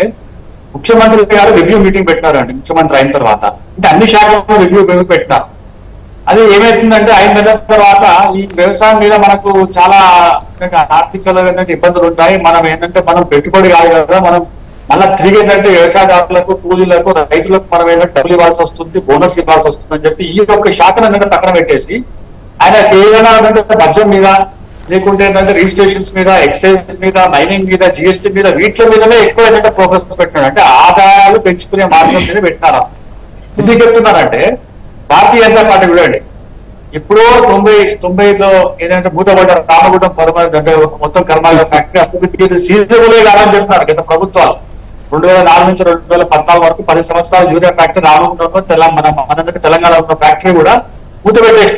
ముఖ్యమంత్రి గారు రివ్యూ మీటింగ్ పెట్టారండి. ముఖ్యమంత్రి అయిన తర్వాత అంటే అన్ని శాఖల్లో రివ్యూ పెట్టినారు. అది ఏమైతుందంటే 5 నెలల తర్వాత ఈ వ్యవసాయం మీద మనకు చాలా ఆర్థిక ఇబ్బందులు ఉంటాయి. మనం ఏంటంటే మనం పెట్టుబడి కాదు కదా, మనం మళ్ళీ తిరిగి ఏంటంటే వ్యవసాయదారులకు, కూలీలకు, రైతులకు మనం ఏంటంటే డబ్బులు ఇవ్వాల్సి వస్తుంది, బోనస్ ఇవ్వాల్సి వస్తుంది అని చెప్పి ఈ యొక్క శాఖను ఏంటంటే పక్కన పెట్టేసి ఆయన కేవలం ఏంటంటే బడ్జెట్ మీద, లేకుంటే ఏంటంటే రిజిస్ట్రేషన్స్ మీద, ఎక్సైజ్ మీద, మైనింగ్ మీద, జిఎస్టీ మీద, వీటి మీదనే ఎక్కువ ఏంటంటే ఫోకస్ పెట్టినాడు. అంటే ఆదాయాలు పెంచుకునే మార్గం మీద పెట్టినారా? ఎందుకు చెప్తున్నారంటే భారతీయ జనతా పార్టీ చూడండి, ఎప్పుడో 90లో ఏదంటే మూతపడ్డ రామగుండం అంటే మొత్తం కర్మాగార ఫ్యాక్టరీ అసలు సీజబులే కాదని చెప్తున్నారు గత ప్రభుత్వాలు. 2004 నుంచి 2014 వరకు 10 సంవత్సరాలు యూరియా ఫ్యాక్టరీ రామగుండంలో మనందరికీ తెలంగాణ ఉన్న ఫ్యాక్టరీ కూడా మూతపెట్టేసి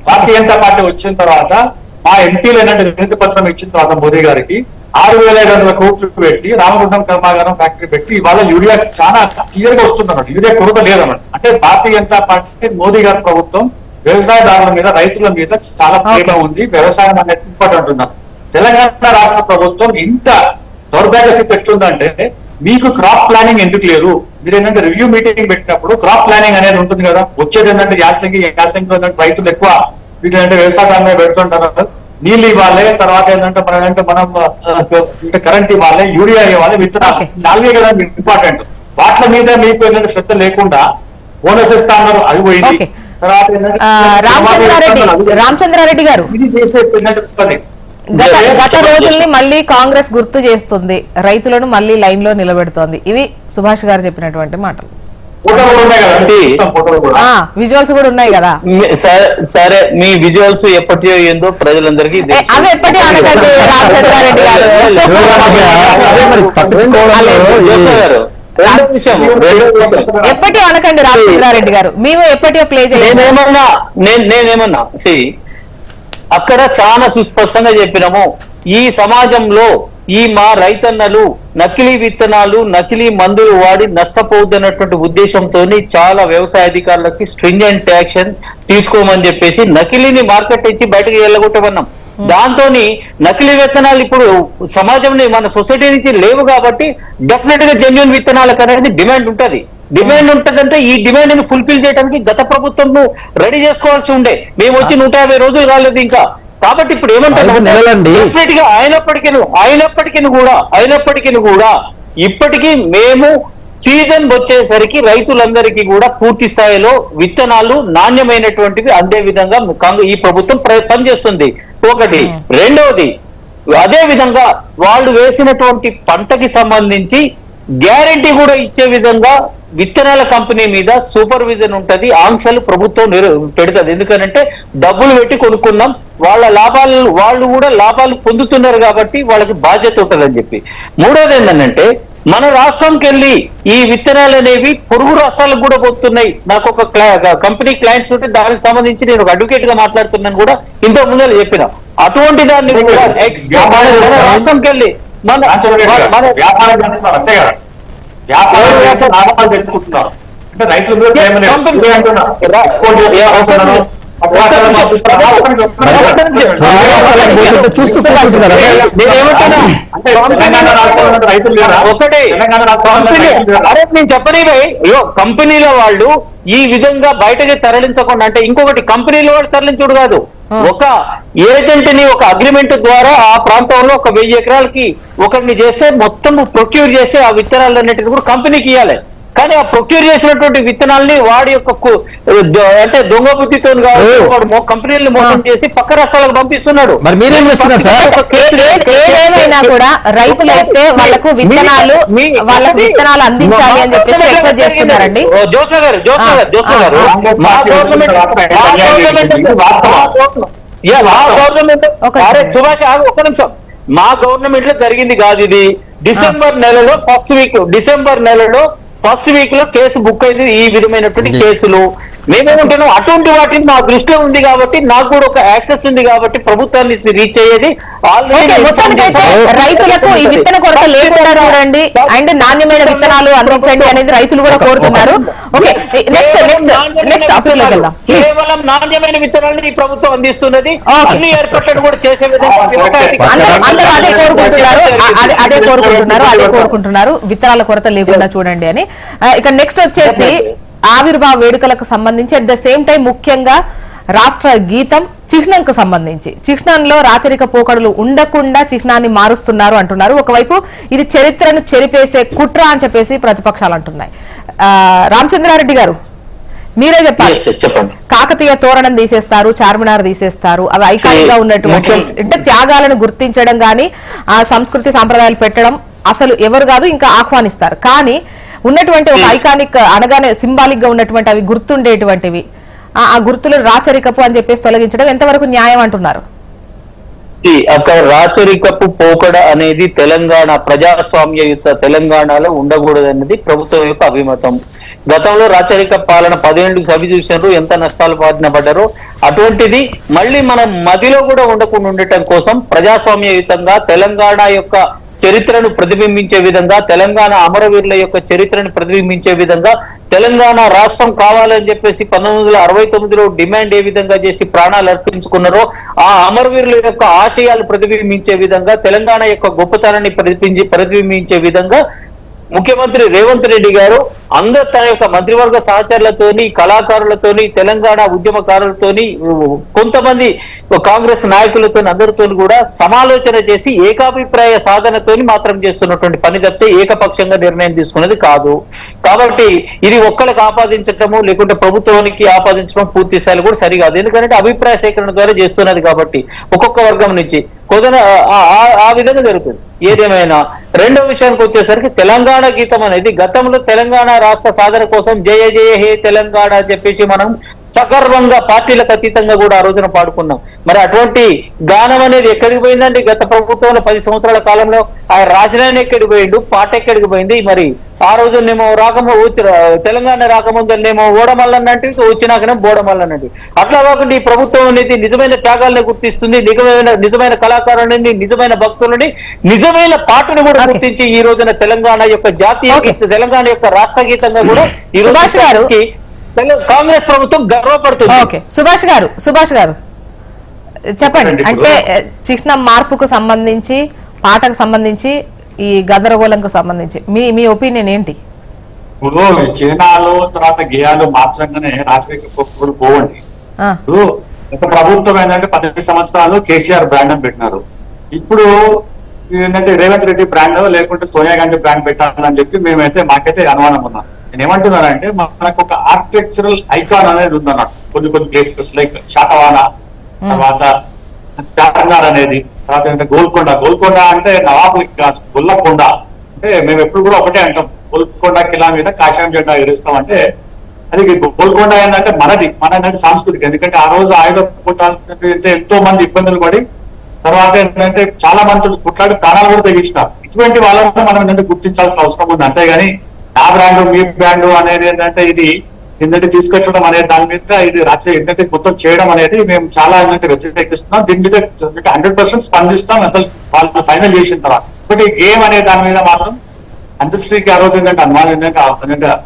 భారతీయ జనతా పార్టీ వచ్చిన తర్వాత మా ఎంపీలు ఏంటంటే వినతి పత్రం ఇచ్చిన తర్వాత మోదీ గారికి 6,500 కోట్లు పెట్టి రామగుండం కర్మాగారం ఫ్యాక్టరీ పెట్టి ఇవాళ యూరియా చాలా క్లియర్ గా వస్తుందన్నమాట. యూరియా కొరత లేదన్నమాట. అంటే భారతీయ జనతా పార్టీ మోదీ గారి ప్రభుత్వం వ్యవసాయదారుల మీద రైతుల మీద చాలా ప్రేమ ఉంది. వ్యవసాయం అనేది ఇంపార్టెంట్ ఉందా. తెలంగాణ రాష్ట్ర ప్రభుత్వం ఇంత దౌర్భాగ్య స్థితి ఎట్లుందంటే మీకు క్రాప్ ప్లానింగ్ ఎందుకు లేదు? మీరు ఏంటంటే రివ్యూ మీటింగ్ పెట్టినప్పుడు క్రాప్ ప్లానింగ్ అనేది ఉంటుంది కదా. వచ్చేది ఏంటంటే యాసంగి రైతులు ఎక్కువ వీటంటే వ్యవసాయ పెడుతుంటారు. నీళ్ళు ఇవ్వాలి, తర్వాత ఏంటంటే మనం కరెంట్ ఇవ్వాలి, యూరియా ఇవ్వాలి, విత్తనాలు 4 కదా ఇంపార్టెంట్. వాటి మీద మీకు ఏంటంటే శ్రద్ధ లేకుండా బోనస్ ఇస్తా అన్నారు, అది పోయింది. తర్వాత రామచంద్రారెడ్డి గారు ఇది చేసే గత రోజుల్ని మళ్ళీ కాంగ్రెస్ గుర్తు చేస్తుంది, రైతులను మళ్ళీ లైన్ లో నిలబెడుతోంది. ఇవి సుభాష్ గారు చెప్పినటువంటి మాటలు. విజువల్స్ కూడా ఉన్నాయి కదా. సరే, మీ విజువల్స్ ఎప్పటియో ఏందో ప్రజలందరికీ అవి ఎప్పటి అనకండి రామచంద్రారెడ్డి గారు, ఎప్పటి అనకండి రామచంద్రారెడ్డి గారు. మేము ఎప్పటియో ప్లే చేయాలి. నేనేమన్నా అక్కడ చాలా సుస్పష్టంగా చెప్పినాము. ఈ సమాజంలో ఈ మా రైతన్నలు నకిలీ విత్తనాలు, నకిలీ మందులు వాడి నష్టపోతున్నటువంటి ఉద్దేశంతో చాలా వ్యవసాయ అధికారులకి స్ట్రింజెంట్ యాక్షన్ తీసుకోమని చెప్పేసి నకిలీని మార్కెట్ ఇచ్చి బయటకు వెళ్ళగొట్టమన్నాం. దాంతో నకిలీ విత్తనాలు ఇప్పుడు సమాజంలో మన సొసైటీ నుంచి లేవు కాబట్టి డెఫినెట్ గా జెన్యున్ విత్తనాలకు అనేది డిమాండ్ ఉంటది. డిమాండ్ ఉంటదంటే ఈ డిమాండ్ ని ఫుల్ఫిల్ చేయడానికి గత ప్రభుత్వం రెడీ చేసుకోవాల్సి ఉండే. మేము వచ్చి 150 రోజులు కాలేదు ఇంకా. కాబట్టి ఇప్పుడు ఏమంటారు, అయినప్పటికీ కూడా ఇప్పటికీ మేము సీజన్ వచ్చేసరికి రైతులందరికీ కూడా పూర్తి స్థాయిలో విత్తనాలు నాణ్యమైనటువంటివి అందే విధంగా ఈ ప్రభుత్వం పనిచేస్తుంది. ఒకటి. రెండవది, అదే విధంగా వాళ్ళు వేసినటువంటి పంటకి సంబంధించి గ్యారంటీ కూడా ఇచ్చే విధంగా విత్తనాల కంపెనీ మీద సూపర్విజన్ ఉంటది, ఆంక్షలు ప్రభుత్వం పెడుతుంది. ఎందుకంటే డబ్బులు పెట్టి కొనుక్కున్నాం, వాళ్ళు కూడా లాభాలు పొందుతున్నారు కాబట్టి వాళ్ళకి బాధ్యత ఉంటుందని చెప్పి. మూడోది ఏంటంటే మన రాష్ట్రంకి వెళ్ళి ఈ విత్తనాలు అనేవి పొరుగు రాష్ట్రాలకు కూడా పోతున్నాయి. నాకు ఒక కంపెనీ క్లయింట్స్ ఉంటే దానికి సంబంధించి నేను ఒక అడ్వకేట్ గా మాట్లాడుతున్నాను కూడా ఇంతకు ముందే చెప్పిన. అటువంటి దాన్ని కూడా మన రాష్ట్రంకి వెళ్ళి వ్యాపారం తెచ్చుకుంటున్నారు అంటే రైతులు నేను చెప్పని కంపెనీల వాళ్ళు ఈ విధంగా బయటకి తరలించకుండా, అంటే ఇంకొకటి కంపెనీల వాళ్ళు తరలించుడు కాదు, ఒక ఏజెంట్ ని ఒక అగ్రిమెంట్ ద్వారా ఆ ప్రాంతంలో ఒక 1000 ఎకరాలకి ఒకరిని చేస్తే మొత్తం ప్రొక్యూర్ చేసి ఆ విత్తనాలన్నిటిని కూడా కంపెనీకి ఇవ్వాలి. కానీ ఆ ప్రొక్యూర్ చేసినటువంటి విత్తనాలని వాడి యొక్క అంటే దొంగ బుద్ధితో కంపెనీలను మోసం చేసి పక్క రాష్ట్రాలకు పంపిస్తున్నాడు. ఏదేమైనా కూడా రైతులైతే వాళ్ళకు విత్తనాలు అందించాలి అని చెప్పేసి రిక్వెస్ట్ చేస్తున్నారండి. జోస్నా గారు మా గవర్నమెంట్ సుభాష్ ఒక్క నిమిషం, మా గవర్నమెంట్ లో జరిగింది కాదు ఇది. డిసెంబర్ నెలలో ఫస్ట్ వీక్ లో కేసు బుక్ అయింది. ఈ విధమైనటువంటి కేసులు మేమేమంటున్నాం, అటువంటి వాటిని మా దృష్టిలో ఉంది కాబట్టి నాకు కూడా ఒక యాక్సెస్ ఉంది కాబట్టి ప్రభుత్వాన్ని రీచ్ అయ్యేది. రైతులకు ఈ విత్తన కొరత లేకుండా చూడండి అండ్ నాణ్యమైన విత్తనాలు అందించండి అనేది రైతులు కూడా కోరుతున్నారు. కేవలం నాణ్యమైన విత్తనాలను ఈ ప్రభుత్వం అందిస్తున్నది. అన్ని ఏర్పాట్లు కూడా చేసే విధంగా అందరూ అదే కోరుకుంటున్నారు విత్తనాల కొరత లేకుండా చూడండి అని. ఇక నెక్స్ట్ వచ్చేసి ఆవిర్భావ వేడుకలకు సంబంధించి అట్ ద సేమ్ టైం ముఖ్యంగా రాష్ట్ర గీతం చిహ్నంకు సంబంధించి చిహ్నంలో రాచరిక పోకడలు ఉండకుండా చిహ్నాన్ని మారుస్తున్నారు అంటున్నారు. ఒకవైపు ఇది చరిత్రను చెరిపేసే కుట్ర అని చెప్పేసి ప్రతిపక్షాలు అంటున్నాయి. రామచంద్రారెడ్డి గారు మీరే చెప్పాలి. కాకతీయ తోరణం తీసేస్తారు, చార్మినార్ తీసేస్తారు, అవి ఐకానిక్ గా ఉన్నటువంటి అంటే త్యాగాలను గుర్తించడం గాని ఆ సంస్కృతి సాంప్రదాయాలు పెట్టడం అసలు ఎవరు కాదు ఇంకా ఆహ్వానిస్తారు. కానీ ఉన్నటువంటి ఒక ఐకానిక్ అనగానే సింబాలిక్ గా ఉన్నటువంటి అవి గుర్తుండేటువంటివి ఆ గుర్తులు రాచరికపు అని చెప్పేసి తొలగించడం ఎంతవరకు న్యాయం అంటున్నారు? అక్కడ రాచరికపు పోకడ అనేది తెలంగాణ ప్రజాస్వామ్యయుత తెలంగాణలో ఉండకూడదన్నది ప్రభుత్వం యొక్క అభిమతం. గతంలో రాచరిక పాలన 10 ఏళ్ళు సవి చూసినారు, ఎంత నష్టాలు పడ్డారో అటువంటిది మళ్ళీ మనం మదిలో కూడా ఉండకుండా ఉండటం కోసం ప్రజాస్వామ్యయుతంగా తెలంగాణ యొక్క చరిత్రను ప్రతిబింబించే విధంగా, తెలంగాణ అమరవీరుల యొక్క చరిత్రను ప్రతిబింబించే విధంగా, తెలంగాణ రాష్ట్రం కావాలని చెప్పేసి 1969లో డిమాండ్ ఏ విధంగా చేసి ప్రాణాలు అర్పించుకున్నారో ఆ అమరవీరుల యొక్క ఆశయాలు ప్రతిబింబించే విధంగా, తెలంగాణ యొక్క గొప్పతనాన్ని ప్రతిబింబించే విధంగా ముఖ్యమంత్రి రేవంత్ రెడ్డి గారు అందరు తన యొక్క మంత్రివర్గ సహచరులతోని, కళాకారులతోని, తెలంగాణ ఉద్యమకారులతోని, కొంతమంది కాంగ్రెస్ నాయకులతో అందరితో కూడా సమాలోచన చేసి ఏకాభిప్రాయ సాధనతోని మాత్రం చేస్తున్నటువంటి పని తప్పితే ఏకపక్షంగా నిర్ణయం తీసుకున్నది కాదు. కాబట్టి ఇది ఒక్కరికి ఆపాదించడము లేకుంటే ప్రభుత్వానికి ఆపాదించడం పూర్తి స్థాయిలో కూడా సరికాదు. ఎందుకంటే అభిప్రాయ సేకరణ ద్వారా చేస్తున్నది కాబట్టి ఒక్కొక్క వర్గం నుంచి ఆ విధంగా జరుగుతుంది. ఏదేమైనా రెండో విషయానికి వచ్చేసరికి తెలంగాణ గీతం అనేది గతంలో తెలంగాణ రాష్ట్ర సాధన కోసం జయ జయ హే తెలంగాణ అని చెప్పేసి మనం సగర్వంగా పార్టీలకు అతీతంగా కూడా ఆ రోజున పాడుకున్నాం. మరి అటువంటి గానం అనేది ఎక్కడికి పోయిందండి? గత ప్రభుత్వంలో 10 సంవత్సరాల కాలంలో ఆయన రాజధాని ఎక్కడికి పోయిండు, పాట ఎక్కడికి పోయింది? మరి ఆ రోజునేమో తెలంగాణ రాకముందనేమో ఓడమల్లన్నట్టు, వచ్చినాకనే బోడమల్లన్నట్టు. అట్లా కాకుండా ఈ ప్రభుత్వం అనేది నిజమైన త్యాగాలను గుర్తిస్తుంది, నిజమైన కళాకారులని, నిజమైన భక్తులని, నిజమైన పాటను కూడా గుర్తించి ఈ రోజున తెలంగాణ యొక్క జాతీయ తెలంగాణ యొక్క రాష్ట్ర గీతంగా కూడా ఈ రోజు కాంగ్రెస్ ప్రభుత్వం గర్వపడుతుంది. ఓకే, సుభాష్ గారు చెప్పండి. అంటే చిహ్నం మార్పుకు సంబంధించి, పాటకు సంబంధించి, ఈ గందరగోళంకు సంబంధించి మీ ఒపీనియన్ ఏంటి? ఇప్పుడు చిహ్నాలు తర్వాత గేయాలు మార్చంగానే రాజకీయ పోకూడదు పోవండి. ఇప్పుడు ఒక ప్రభుత్వం ఏంటంటే 10 సంవత్సరాలు కేసీఆర్ బ్రాండ్ అని పెట్టినారు. ఇప్పుడు ఏంటంటే రేవంత్ రెడ్డి బ్రాండ్ లేకుంటే సోనియా గాంధీ బ్రాండ్ పెట్టాలని చెప్పి మాకైతే అనుమానం ఉన్నాం. నేను ఏమంటున్నానంటే మనకు ఒక ఆర్కిటెక్చరల్ ఐకాన్ అనేది ఉందన్నట్టు కొన్ని ప్లేసెస్ లైక్ శాతవాన, తర్వాత చార్మినార్ అనేది, తర్వాత గోల్కొండ అంటే నవాబులకి కాదు, గొల్లకొండ. అంటే మేము ఎప్పుడు కూడా ఒకటే అంటాం, గోల్కొండ కిలా మీద కాషాయం జెండా ఎగరేస్తాం. అంటే అది గోల్కొండ ఏంటంటే మన సాంస్కృతిక. ఎందుకంటే ఆ రోజు ఆయుధ పోటాల్సిన ఎంతో మంది ఇబ్బందులు పడి తర్వాత ఏంటంటే చాలా మంది కుట్లాడి ప్రాణాలు కూడా తెగించినారు. ఇటువంటి వాళ్ళని మనం ఏంటంటే గుర్తించాల్సిన అవసరం ఉంది. అంతేగాని నా బ్రాండ్ మీ బ్రాండ్ అనేది ఏంటంటే ఇది ఏంటంటే తీసుకొచ్చడం అనేది దాని మీద ఇది ఏంటంటే మొత్తం చేయడం అనేది మేము చాలా ఏంటంటే వ్యతిరేకిస్తున్నాం. దీని మీద 100% స్పందిస్తాం అసలు వాళ్ళు ఫైనల్ చేసిన తర్వాత. బట్ ఈ గేమ్ అనే దాని మీద మాత్రం అంతశ్రీకి ఆ రోజు ఏంటంటే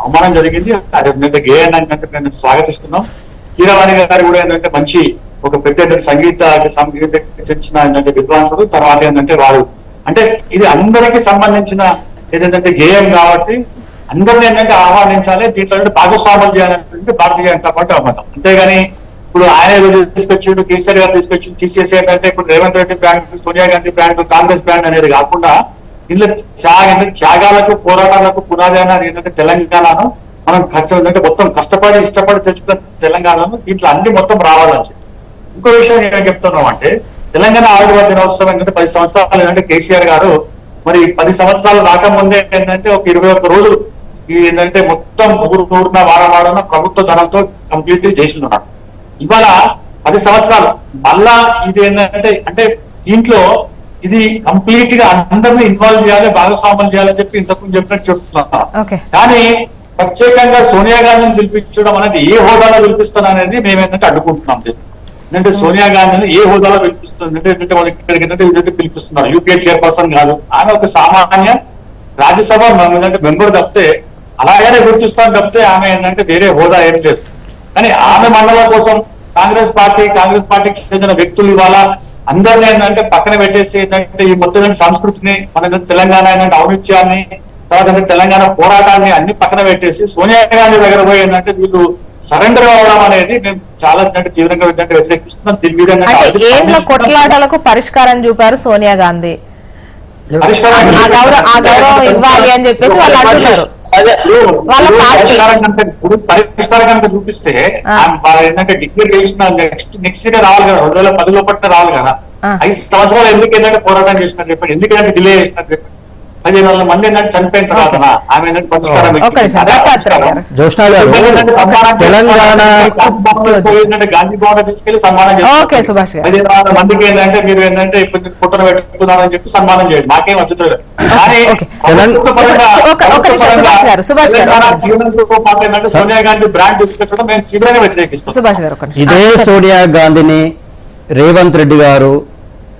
అవమానం జరిగింది. అది ఏంటంటే గేమ్ ఏంటంటే మేము స్వాగతిస్తున్నాం. కీరవాణి గారు కూడా ఏంటంటే మంచి ఒక పెద్ద సంగీత తెచ్చిన ఏంటంటే విద్వాంసుడు. తర్వాత ఏంటంటే వారు అంటే ఇది అందరికీ సంబంధించిన ఏదంటే గేయం కాబట్టి అందరినీ ఏంటంటే ఆహ్వానించాలి, దీంట్లో భాగస్వామ్యం చేయాలంటే భారతీయ జనతా పార్టీ అమ్మతం. అంతేగాని ఇప్పుడు ఆయన తీసుకొచ్చిండు, కేసీఆర్ గారు తీసుకొచ్చి తీసేసి ఏంటంటే ఇప్పుడు Revanth Reddy brand, Sonia Gandhi brand, Congress brand అనేది కాకుండా ఇందులో త్యాగాలకు పోరాటాలకు పునాది అనేది ఏంటంటే తెలంగాణను మనం మొత్తం కష్టపడి ఇష్టపడి తెచ్చుకున్న తెలంగాణను దీంట్లో అన్ని మొత్తం రావాలని చెప్పి. ఇంకో విషయం ఏం చెప్తున్నాం అంటే తెలంగాణ ఆవిర్భావ దినోత్సవం ఏంటంటే 10 సంవత్సరాలు ఏంటంటే కేసీఆర్ గారు మరి 10 సంవత్సరాలు రాకముందే ఏంటంటే ఒక 21 రోజులు ఏంటంటే మొత్తం ఊరున వాడవాడన ప్రభుత్వ ధనంతో కంప్లీట్ చేసినారు. ఇవాళ 10 సంవత్సరాలు మళ్ళా ఇది ఏంటంటే అంటే దీంట్లో ఇది కంప్లీట్ గా అందరినీ ఇన్వాల్వ్ చేయాలి, భాగస్వామ్యం చేయాలని చెప్పి ఇంతకుముందు చెప్పినట్టు చెప్తున్నారు. కానీ ప్రత్యేకంగా సోనియా గాంధీని పిలిపించడం అనేది ఏ హోదాలో పిలిపిస్తున్నా అనేది మేము ఏంటంటే అడ్డుకుంటున్నాం. ఎందుకంటే సోనియా గాంధీని ఏ హోదాలో పిలిపిస్తుంది అంటే వాళ్ళకి ఇక్కడికి ఏంటంటే పిలిపిస్తున్నారు. యూపీఏ చైర్పర్సన్ కాదు, ఆమె ఒక సామాన్య రాజ్యసభ మెంబర్ తప్పితే అలాగనే గుర్తిస్తాను తప్పితే ఆమె ఏంటంటే వేరే హోదా ఏం లేదు. కానీ ఆమె మండలం కోసం కాంగ్రెస్ పార్టీకి చెందిన వ్యక్తులు ఇవాళ అందరినీ ఏంటంటే పక్కన పెట్టేసి ఏంటంటే ఈ మొత్తం సంస్కృతిని మన తెలంగాణ ఏంటంటే ఔనిత్యాన్ని తర్వాత తెలంగాణ పోరాటాన్ని అన్ని పక్కన పెట్టేసి సోనియా గాంధీ దగ్గర పోయి ఏంటంటే వీళ్ళు సరెండర్ అవ్వడం అనేది మేము చాలా తీవ్రంగా వ్యతిరేకిస్తున్నాం. దీని మీద కొట్లాటలకు పరిష్కారం చూపారు సోనియా గాంధీ, ఆ గౌరవం ఇవ్వాలి అని చెప్పేసి వాళ్ళు అంటున్నారు. పరిష్కారం కనుక చూపిస్తే ఏంటంటే డిక్లేర్ చేసిన నెక్స్ట్ ఇయర్ రావాలి కదా, 2010 లోపల రావాలి కదా. 5 సంవత్సరాలు ఎందుకు ఏంటంటే పోరాటం చేసినారు చెప్పండి, ఎందుకంటే డిలే చేసినారు చెప్పండి. 15,000 మంది ఏంటంటే చనిపోయిన తర్వాత ఆమె ఏంటంటే పరిష్కారం ఒక్క నిమిషం, దత్తాత్రేయ గారు. జ్యోత్స్నా గారు తెలంగాణ గాంధీ భవన్ తీసుకెళ్లి సన్మానం ఓకే, సుభాష్ గారు. 15,000 మందికి ఏంటంటే మీరు ఏంటంటే ఇప్పుడు పుట్టను పెట్టుకున్నారని చెప్పి సన్మానం చేయండి, మాకేం అద్భుతం లేదు. కానీ ఓకే. ఒక్క నిమిషం, సుభాష్ గారు. పాటు ఏంటంటే సోనియా గాంధీ బ్రాండ్ తీసుకొచ్చడం మేము తీవ్రంగా వ్యతిరేకిస్తాం. సుభాష్ గారు ఒక్క నిమిషం. ఇదే సోనియా గాంధీని రేవంత్ రెడ్డి గారు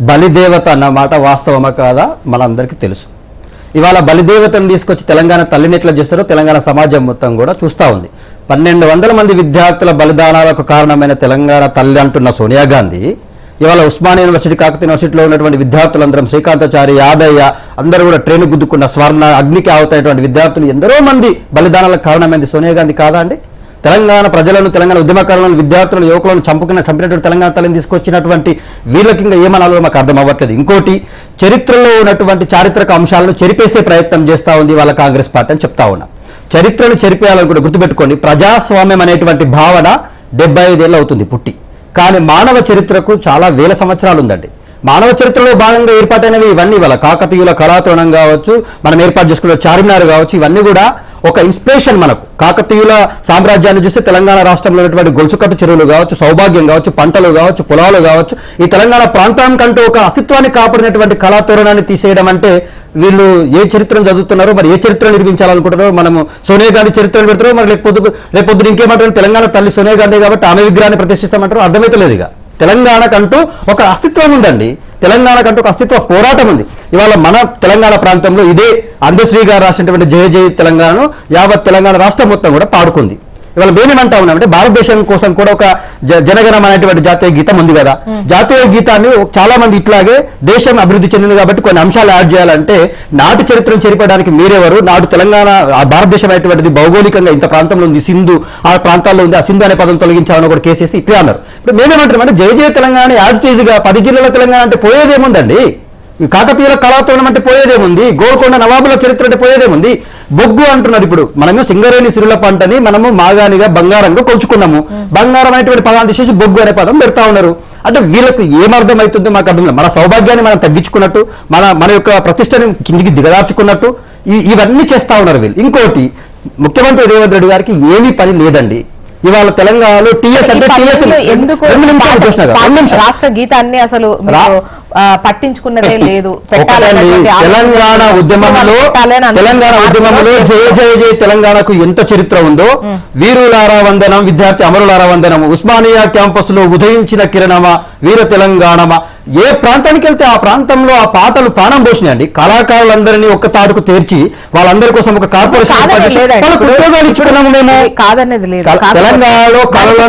బలిదేవత అన్న మాట వాస్తవమా కాదా మనందరికీ తెలుసు. ఇవాళ బలిదేవతను తీసుకొచ్చి తెలంగాణ తల్లిని ఎట్లా చేస్తారో తెలంగాణ సమాజం మొత్తం కూడా చూస్తూ ఉంది. 1,200 మంది విద్యార్థుల బలిదానాలకు కారణమైన తెలంగాణ తల్లి అంటున్న సోనియా గాంధీ ఇవాళ ఉస్మానియా యూనివర్సిటీ, కాకతీయ యూనివర్సిటీలో ఉన్నటువంటి విద్యార్థులందరం, శ్రీకాంతాచారి, యాదయ్య అందరూ కూడా ట్రైన్ గుద్దుకున్న, స్వర్ణ అగ్నికి ఆవుతైనటువంటి విద్యార్థులు ఎందరో మంది బలిదానాలకు కారణమైంది సోనియా గాంధీ కాదా అండి? తెలంగాణ ప్రజలను, తెలంగాణ ఉద్యమకారులను, విద్యార్థులను, యువకులను చంపినటువంటి తెలంగాణ తల్లిని తీసుకొచ్చినటువంటి వీళ్ళకి ఇంకా ఏమనాలో మాకు అర్థం అవ్వట్లేదు. ఇంకోటి, చరిత్రలో ఉన్నటువంటి చారిత్రక అంశాలను చెరిపేసే ప్రయత్నం చేస్తూ ఉంది వాళ్ళ కాంగ్రెస్ పార్టీ అని చెప్తా ఉన్నా. చరిత్రను చెరిపేయాలనుకుంటే గుర్తుపెట్టుకోండి, ప్రజాస్వామ్యం అనేటువంటి భావన 75 ఏళ్ళు అవుతుంది పుట్టి, కానీ మానవ చరిత్రకు చాలా వేల సంవత్సరాలు ఉందండి. మానవ చరిత్రలో భాగంగా ఏర్పాటైనవి ఇవన్నీ వాళ్ళ కాకతీయుల కళాతోరణం కావచ్చు, మనం ఏర్పాటు చేసుకున్న చార్మినార్ కావచ్చు, ఇవన్నీ కూడా ఒక ఇన్స్పిరేషన్ మనకు. కాకతీయుల సామ్రాజ్యాన్ని చూస్తే తెలంగాణ రాష్ట్రంలో ఉన్నటువంటి గొలుసుకట్టు చెరువులు కావచ్చు, సౌభాగ్యం కావచ్చు, పంటలు కావచ్చు, పొలాలు కావచ్చు, ఈ తెలంగాణ ప్రాంతానికంటూ ఒక అస్తిత్వాన్ని కాపాడినటువంటి కళాతోరణాన్ని తీసేయడం అంటే వీళ్ళు ఏ చరిత్రను చదువుతున్నారో, మరి ఏ చరిత్ర నిర్మించాలనుకుంటారో. మనము సోనియా గాంధీ చరిత్రను పెడతారో, మరి రేపొద్దు ఇంకేమంటారు, తెలంగాణ తల్లి సోనియా గాంధీ కాబట్టి ఆమె విగ్రహాన్ని ప్రతిష్ఠిస్తామంటారో అర్థమైతలేదు. ఇక తెలంగాణకంటూ ఒక అస్తిత్వం ఉందండి, తెలంగాణకంటూ ఒక అస్తిత్వ పోరాటం ఉంది. ఇవాళ మన తెలంగాణ ప్రాంతంలో ఇదే అందశ్రీ గారు రాసినటువంటి జయ జయ తెలంగాణను యావత్ తెలంగాణ రాష్ట్రం మొత్తం కూడా పాడుకుంది. ఇవాళ మేమేమంటా ఉన్నామంటే భారతదేశం కోసం కూడా ఒక జనగణం అనేటువంటి జాతీయ గీతం ఉంది కదా, జాతీయ గీతాన్ని చాలా మంది ఇట్లాగే దేశం అభివృద్ధి చెందింది కాబట్టి కొన్ని అంశాలు యాడ్ చేయాలంటే నాటి చరిత్రను చెరిపడానికి మీరెవరు? నాటు తెలంగాణ భారతదేశం అనేటువంటిది భౌగోళికంగా ఇంత ప్రాంతంలో ఉంది, సింధు ఆ ప్రాంతాల్లో ఉంది, ఆ సింధు అనే పదం తొలగించాలని కూడా కేసేసి ఇట్లా అన్నారు. ఇప్పుడు మేమేమంటున్నామంటే జయ జయ తెలంగాణ యాజ్ ఇట్ ఈజ్ గా 10 జిల్లాల తెలంగాణ అంటే పోయేదేముందండి? కాకతీయుల కళాతోరణం అంటే పోయేదేముంది? గోల్కొండ నవాబుల చరిత్ర అంటే పోయేదేముంది? బొగ్గు అంటున్నారు. ఇప్పుడు మనము సింగరేణి సిరుల పంటని మనము మాగానిగా బంగారంగా కొలుచుకున్నాము, బంగారం అనేటువంటి పదాన్ని తీసేసి బొగ్గు అనే పదం పెడతా ఉన్నారు. అంటే వీళ్ళకు ఏమర్థం అవుతుందో మాకు అర్థం లేదు. మన సౌభాగ్యాన్ని మనం తగ్గించుకున్నట్టు, మన యొక్క ప్రతిష్టని కిందికి దిగదార్చుకున్నట్టు ఇవన్నీ చేస్తా ఉన్నారు వీళ్ళు. ఇంకోటి, ముఖ్యమంత్రి రేవంత్ రెడ్డి గారికి ఏమీ పని లేదండి. ఇవాళ తెలంగాణలో టీఎస్ అంటే రాష్ట్ర గీతాన్ని అసలు పట్టించుకున్నదే లేదు. తెలంగాణ ఉద్యమంలో జయ జయ జయ తెలంగాణకు ఎంత చరిత్ర ఉందో, వీరులారా వందనం, విద్యార్థి అమరులారా వందనం, ఉస్మానియా క్యాంపస్ లో ఉదయించిన కిరణమా, వీర తెలంగాణమా, ఏ ప్రాంతానికి వెళ్తే ఆ ప్రాంతంలో ఆ పాటలు ప్రాణం పోసినాయండి. కళాకారులందరినీ ఒక్క తాడుకు తెర్చి వాళ్ళందరి కోసం ఒక కార్పొరేషన్ కాదనేది లేదు. తెలంగాణలో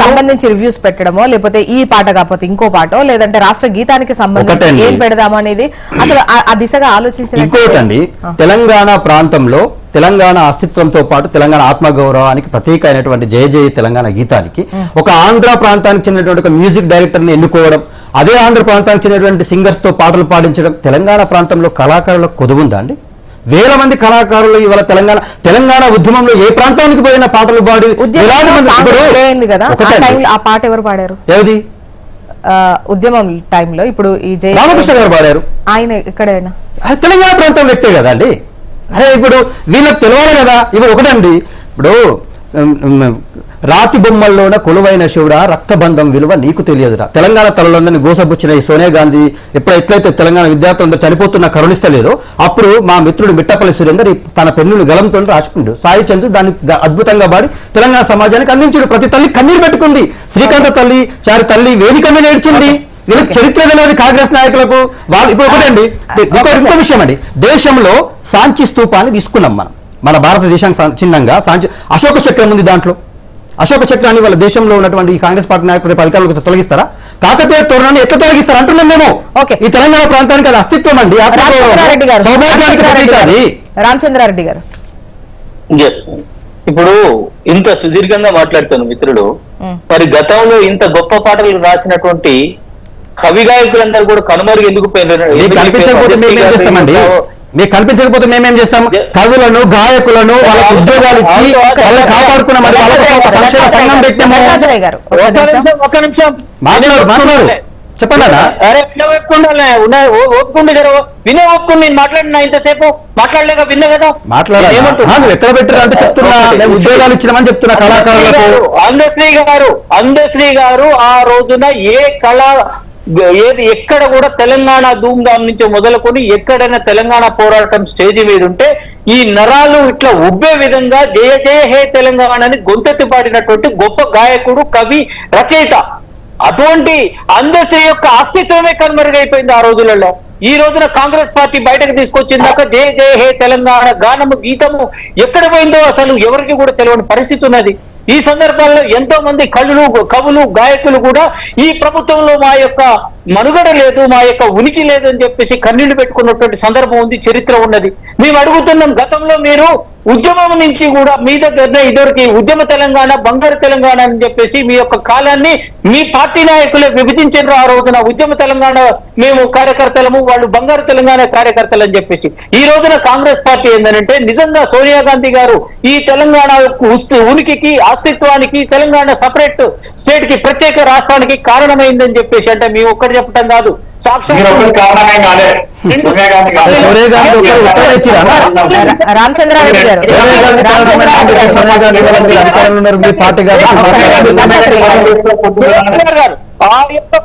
సంబంధించి రివ్యూస్ పెట్టడమో, లేకపోతే ఈ పాట కాకపోతే ఇంకో పాటో, లేదంటే రాష్ట్ర గీతానికి సంబంధించి ఏం పెడదామో అనేది అసలు ఆ దిశగా ఆలోచించిన. ఇంకోటండి, తెలంగాణ ప్రాంతంలో తెలంగాణ అస్తిత్వంతో పాటు తెలంగాణ ఆత్మగౌరవానికి ప్రతీక అయినటువంటి జయ జయ తెలంగాణ గీతానికి ఒక ఆంధ్ర ప్రాంతానికి చెందినటువంటి ఒక మ్యూజిక్ డైరెక్టర్ని ఎన్నుకోవడం, అదే ఆంధ్ర ప్రాంతానికి చెందినటువంటి సింగర్స్ తో పాటలు పాడించడం, తెలంగాణ ప్రాంతంలో కళాకారులకు కొదువుందా అండి? వేల మంది కళాకారులు ఇవాళ తెలంగాణ ఉద్యమంలో ఏ ప్రాంతానికి పోయిన పాటలు పాడి ఆ పాట ఎవరు పాడారు? ఏది ఉద్యమం టైంలో ఇప్పుడు ఈ జయ రామకృష్ణ గారు పాడారు. ఆయన ఎక్కడైనా తెలంగాణ ప్రాంతం వ్యక్తే కదా అండి. అరే ఇప్పుడు వీళ్ళకి తెలియాలి కదా. ఇవి ఒకటండి, ఇప్పుడు రాతి బొమ్మల్లోన కొలువైన శివుడా రక్తబంధం విలువ నీకు తెలియదురా. తెలంగాణ తల్లులందరినీ గోసబుచ్చిన ఈ సోనియా గాంధీ ఎట్లయితే తెలంగాణ విద్యార్థులందరూ చనిపోతున్న కరుణిస్తలేదో, అప్పుడు మా మిత్రుడు మిట్టపల్లి సురేందర్ తన పెన్నును గలంతో రాసుకుండు. సాయి చంద్రు దాన్ని అద్భుతంగా పాడి తెలంగాణ సమాజానికి అందించాడు. ప్రతి తల్లి కన్నీరు పెట్టుకుంది. శ్రీకాంత తల్లి, చారి తల్లి వేదిక మీద ఏడ్చింది. వీళ్ళకి చరిత్ర తెలియదు కాంగ్రెస్ నాయకులకు. వాళ్ళు ఇప్పుడు ఒకటండి, ఇంకో విషయం అండి, దేశంలో సాంచి స్తూపాన్ని తీసుకున్నాం మనం. మన భారతదేశానికి చిన్నంగా సాంచి అశోక చక్రం ఉంది. దాంట్లో అశోక చక్రాన్ని వాళ్ళ దేశంలో ఉన్నటువంటి ఈ కాంగ్రెస్ పార్టీ నాయకులు అధికారులకు తొలగిస్తారా? కాకతీయ తోరణాన్ని ఎట్లా తొలగిస్తారు అంటున్నాం మేము. ఈ తెలంగాణ ప్రాంతానికి అది అస్తిత్వం అండి. రామచంద్రారెడ్డి గారు, ఇప్పుడు ఇంత సుదీర్ఘంగా మాట్లాడుతాను మిత్రుడు. మరి గతంలో ఇంత గొప్ప పాటలు రాసినటువంటి కవి గాయకులందరూ కూడా కనుమరుగు ఎందుకు కనిపించకపోతే మీకు కనిపించకపోతే మేమేం చేస్తాం? కవులను, గాయకులను వాళ్ళకి ఉద్యోగాలు ఇచ్చి వాళ్ళని కాపాడుకున్నామని వాళ్ళకి సంక్షేమ సంఘం పెట్టాము. ఒక నిమిషం మాట్లాడు చెప్పండి అన్న. అరే వినే ఒప్పుకుంటే జర వినే ఒప్పుకుని నేను మాట్లాడినా ఇంతసేపు మాట్లాడలేక విన్నా కదా. మాట్లాడాలి. నువ్వు ఎక్కడ పెట్టారు అంటే చెప్తున్నా, నేను ఉద్యోగాలు ఇచ్చినామని చెప్తున్నా కళాకారులకు. అందశ్రీ గారు ఆ రోజున ఏ ఏది ఎక్కడ కూడా తెలంగాణ ధూమ్ధామ్ నుంచి మొదలుకొని ఎక్కడైనా తెలంగాణ పోరాటం స్టేజ్ మీద ఉంటే ఈ నరాలు ఇట్లా ఉబ్బే విధంగా జయ జయ హే తెలంగాణ అని గొంతెత్తి పాడినటువంటి గొప్ప గాయకుడు, కవి, రచయిత. అటువంటి అందశ్రీ యొక్క అస్తిత్వమే కనుమరుగైపోయింది ఆ రోజులలో. ఈ రోజున కాంగ్రెస్ పార్టీ బయటకు తీసుకొచ్చిందాక జయ జయ హే తెలంగాణ గానము, గీతము ఎక్కడ పోయిందో అసలు ఎవరికి కూడా తెలియని పరిస్థితి ఉన్నది. ఈ సందర్భాల్లో ఎంతో మంది కవులు, గాయకులు కూడా ఈ ప్రభుత్వంలో మా యొక్క మనుగడ లేదు, మా యొక్క ఉనికి లేదు అని చెప్పేసి కన్నీళ్లు పెట్టుకున్నటువంటి సందర్భం ఉంది, చరిత్ర ఉన్నది. మేము అడుగుతున్నాం, గతంలో మీరు ఉద్యమం నుంచి కూడా మీ దగ్గరనే ఇదివరకు ఉద్యమ తెలంగాణ, బంగారు తెలంగాణ అని చెప్పేసి మీ యొక్క కాలాన్ని మీ పార్టీ నాయకులే విభజించారు. ఆ రోజున ఉద్యమ తెలంగాణ మేము కార్యకర్తలము, వాళ్ళు బంగారు తెలంగాణ కార్యకర్తలు అని చెప్పేసి. ఈ రోజున కాంగ్రెస్ పార్టీ ఏంటంటే నిజంగా సోనియా గాంధీ గారు ఈ తెలంగాణ ఉనికికి, అస్తిత్వానికి, తెలంగాణ సపరేట్ స్టేట్ కి, ప్రత్యేక రాష్ట్రానికి కారణమైందని చెప్పేసి అంటే మేము ఒక్కటి చెప్పడం కాదు, రామచంద్రారెడ్డి గారు ఆ యొక్క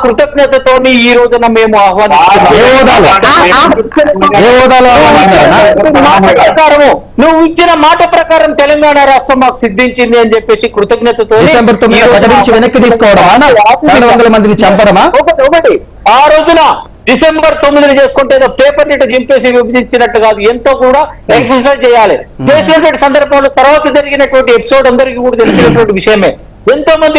కృతజ్ఞతతోని ఈ రోజున మేము ప్రకారము నువ్వు ఇచ్చిన మాట ప్రకారం తెలంగాణ రాష్ట్రం మాకు సిద్ధించింది అని చెప్పేసి కృతజ్ఞతతో వెనక్కి తీసుకోవడం మందిని చంపడమా ఒకటి ఆ రోజున December 9 చేసుకుంటే ఏదో పేపర్ నీట జింపేసి విభజించినట్టు కాదు, ఎంతో కూడా ఎక్సర్సైజ్ చేయాలి. చేసినటువంటి సందర్భంలో తర్వాత జరిగినటువంటి ఎపిసోడ్ అందరికీ కూడా తెలిసినటువంటి విషయమే. ఎంతో మంది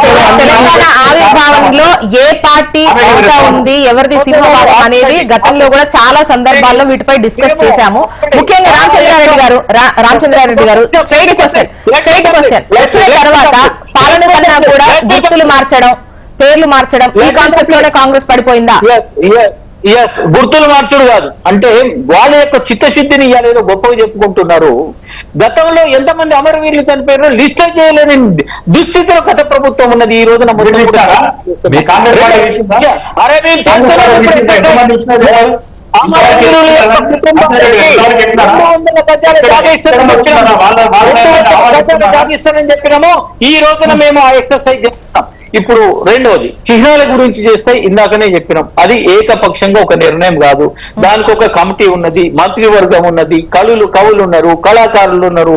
తెలంగాణ ఆవిర్భావంలో ఏ పార్టీ ఎంత ఉంది, ఎవరిది సింహభాగం అనేది గతంలో కూడా చాలా సందర్భాల్లో వీటిపై డిస్కస్ చేశాము. ముఖ్యంగా రామచంద్రారెడ్డి గారు స్ట్రైట్ క్వశ్చన్ వచ్చిన తర్వాత పాలన కన్నా కూడా గుర్తులు మార్చడం, పేర్లు మార్చడం, ఈ కాన్సెప్ట్ లోనే కాంగ్రెస్ పడిపోయిందా? గుర్తులు మార్చుడు కాదు, అంటే వాళ్ళ యొక్క చిత్తశుద్ధిని ఇవాళ గొప్పగా చెప్పుకుంటున్నారు. గతంలో ఎంతమంది అమరవీరులు చనిపోయారో లిస్ట్ చేయలేని దుస్థితిలో గత ప్రభుత్వం ఉన్నది. ఈ రోజున చెప్పినామో ఈ రోజున మేము ఆ ఎక్సర్సైజ్ చేస్తున్నాం. ఇప్పుడు రెండవది చిహ్నాల గురించి చేస్తే ఇందాకనే చెప్పినాం, అది ఏకపక్షంగా ఒక నిర్ణయం కాదు. దానికి ఒక కమిటీ ఉన్నది, మంత్రివర్గం ఉన్నది, కవులు ఉన్నారు, కళాకారులు ఉన్నారు,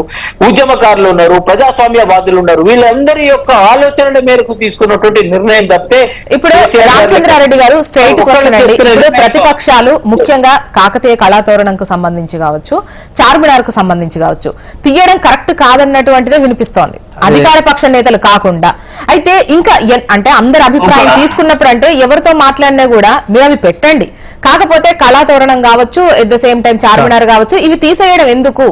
ఉద్యమకారులు ఉన్నారు, ప్రజాస్వామ్యవాదులు ఉన్నారు. వీళ్ళందరి యొక్క ఆలోచనల మేరకు తీసుకున్నటువంటి నిర్ణయం తప్పితే. ఇప్పుడు రామచంద్రారెడ్డి గారు స్ట్రైట్ క్వశ్చన్ అండి. ఇప్పుడు ప్రతిపక్షాలు ముఖ్యంగా కాకతీయ కళాతోరణంకు సంబంధించి కావచ్చు, చార్మినార్ కు సంబంధించి కావచ్చు, తీయడం కరెక్ట్ కాదన్నటువంటిదే వినిపిస్తోంది అధికార పక్ష నేతలు కాకుండా. అయితే ఇంకా అంటే అందరి అభిప్రాయం తీసుకున్నప్పుడు అంటే ఎవరితో మాట్లాడినా కూడా మీరు అవి పెట్టండి, కాకపోతే కళాతోరణం కావచ్చు, at the same time Charminar కావచ్చు, ఇవి తీసేయడం ఎందుకు,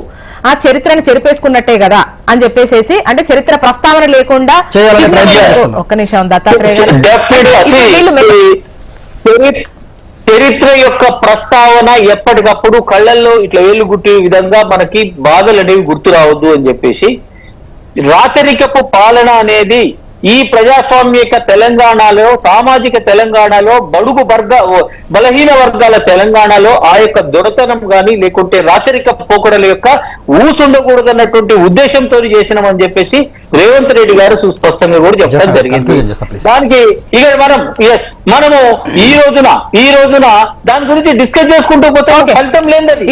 ఆ చరిత్రను చెరిపేసుకున్నట్టే కదా అని చెప్పేసి, అంటే చరిత్ర ప్రస్తావన లేకుండా. ఒక్క నిమిషం దత్తాత్రేయ గారు, చరిత్ర యొక్క ప్రస్తావన ఎప్పటికప్పుడు కళ్ళల్లో ఇట్లా వేలు గుట్టే విధంగా మనకి బాధలు అనేవి గుర్తు రావద్దు అని చెప్పేసి రాచరికపు పాలన అనేది ఈ ప్రజాస్వామ్యక తెలంగాణలో, సామాజిక తెలంగాణలో, బలహీన వర్గాల తెలంగాణలో ఆ యొక్క దొరతనం గాని లేకుంటే రాచరిక పోకడల యొక్క ఊసుండకూడదన్నటువంటి ఉద్దేశంతో చేసినామని చెప్పేసి రేవంత్ రెడ్డి గారు సుస్పష్టంగా కూడా చెప్పడం జరిగింది. దానికి ఇక మనము ఈ రోజున దాని గురించి డిస్కస్ చేసుకుంటూ పోతే ఫలితం లేనిది.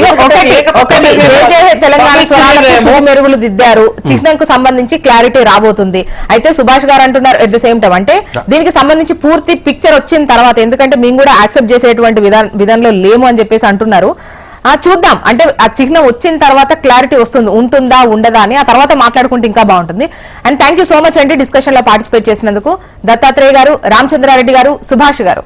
మెరుగులు దిద్దారు, చిహ్నంకు సంబంధించి క్లారిటీ రాబోతుంది. అయితే సుభాష్ గారు అంటున్నారు ఎట్ ద సేమ్ టైం, అంటే దీనికి సంబంధించి పూర్తి పిక్చర్ వచ్చిన తర్వాత, ఎందుకంటే మేము కూడా యాక్సెప్ట్ చేసేటువంటి విధానంలో లేము అని చెప్పేసి అంటున్నారు. చూద్దాం, అంటే ఆ చిహ్నం వచ్చిన తర్వాత క్లారిటీ ఉంటుందా ఉండదా అని ఆ తర్వాత మాట్లాడుకుంటే ఇంకా బాగుంటుంది. And thank you so much అండి డిస్కషన్ లో పార్టిసిపేట్ చేసినందుకు దత్తాత్రేయ గారు, రామచంద్రారెడ్డి గారు, సుభాష్ గారు.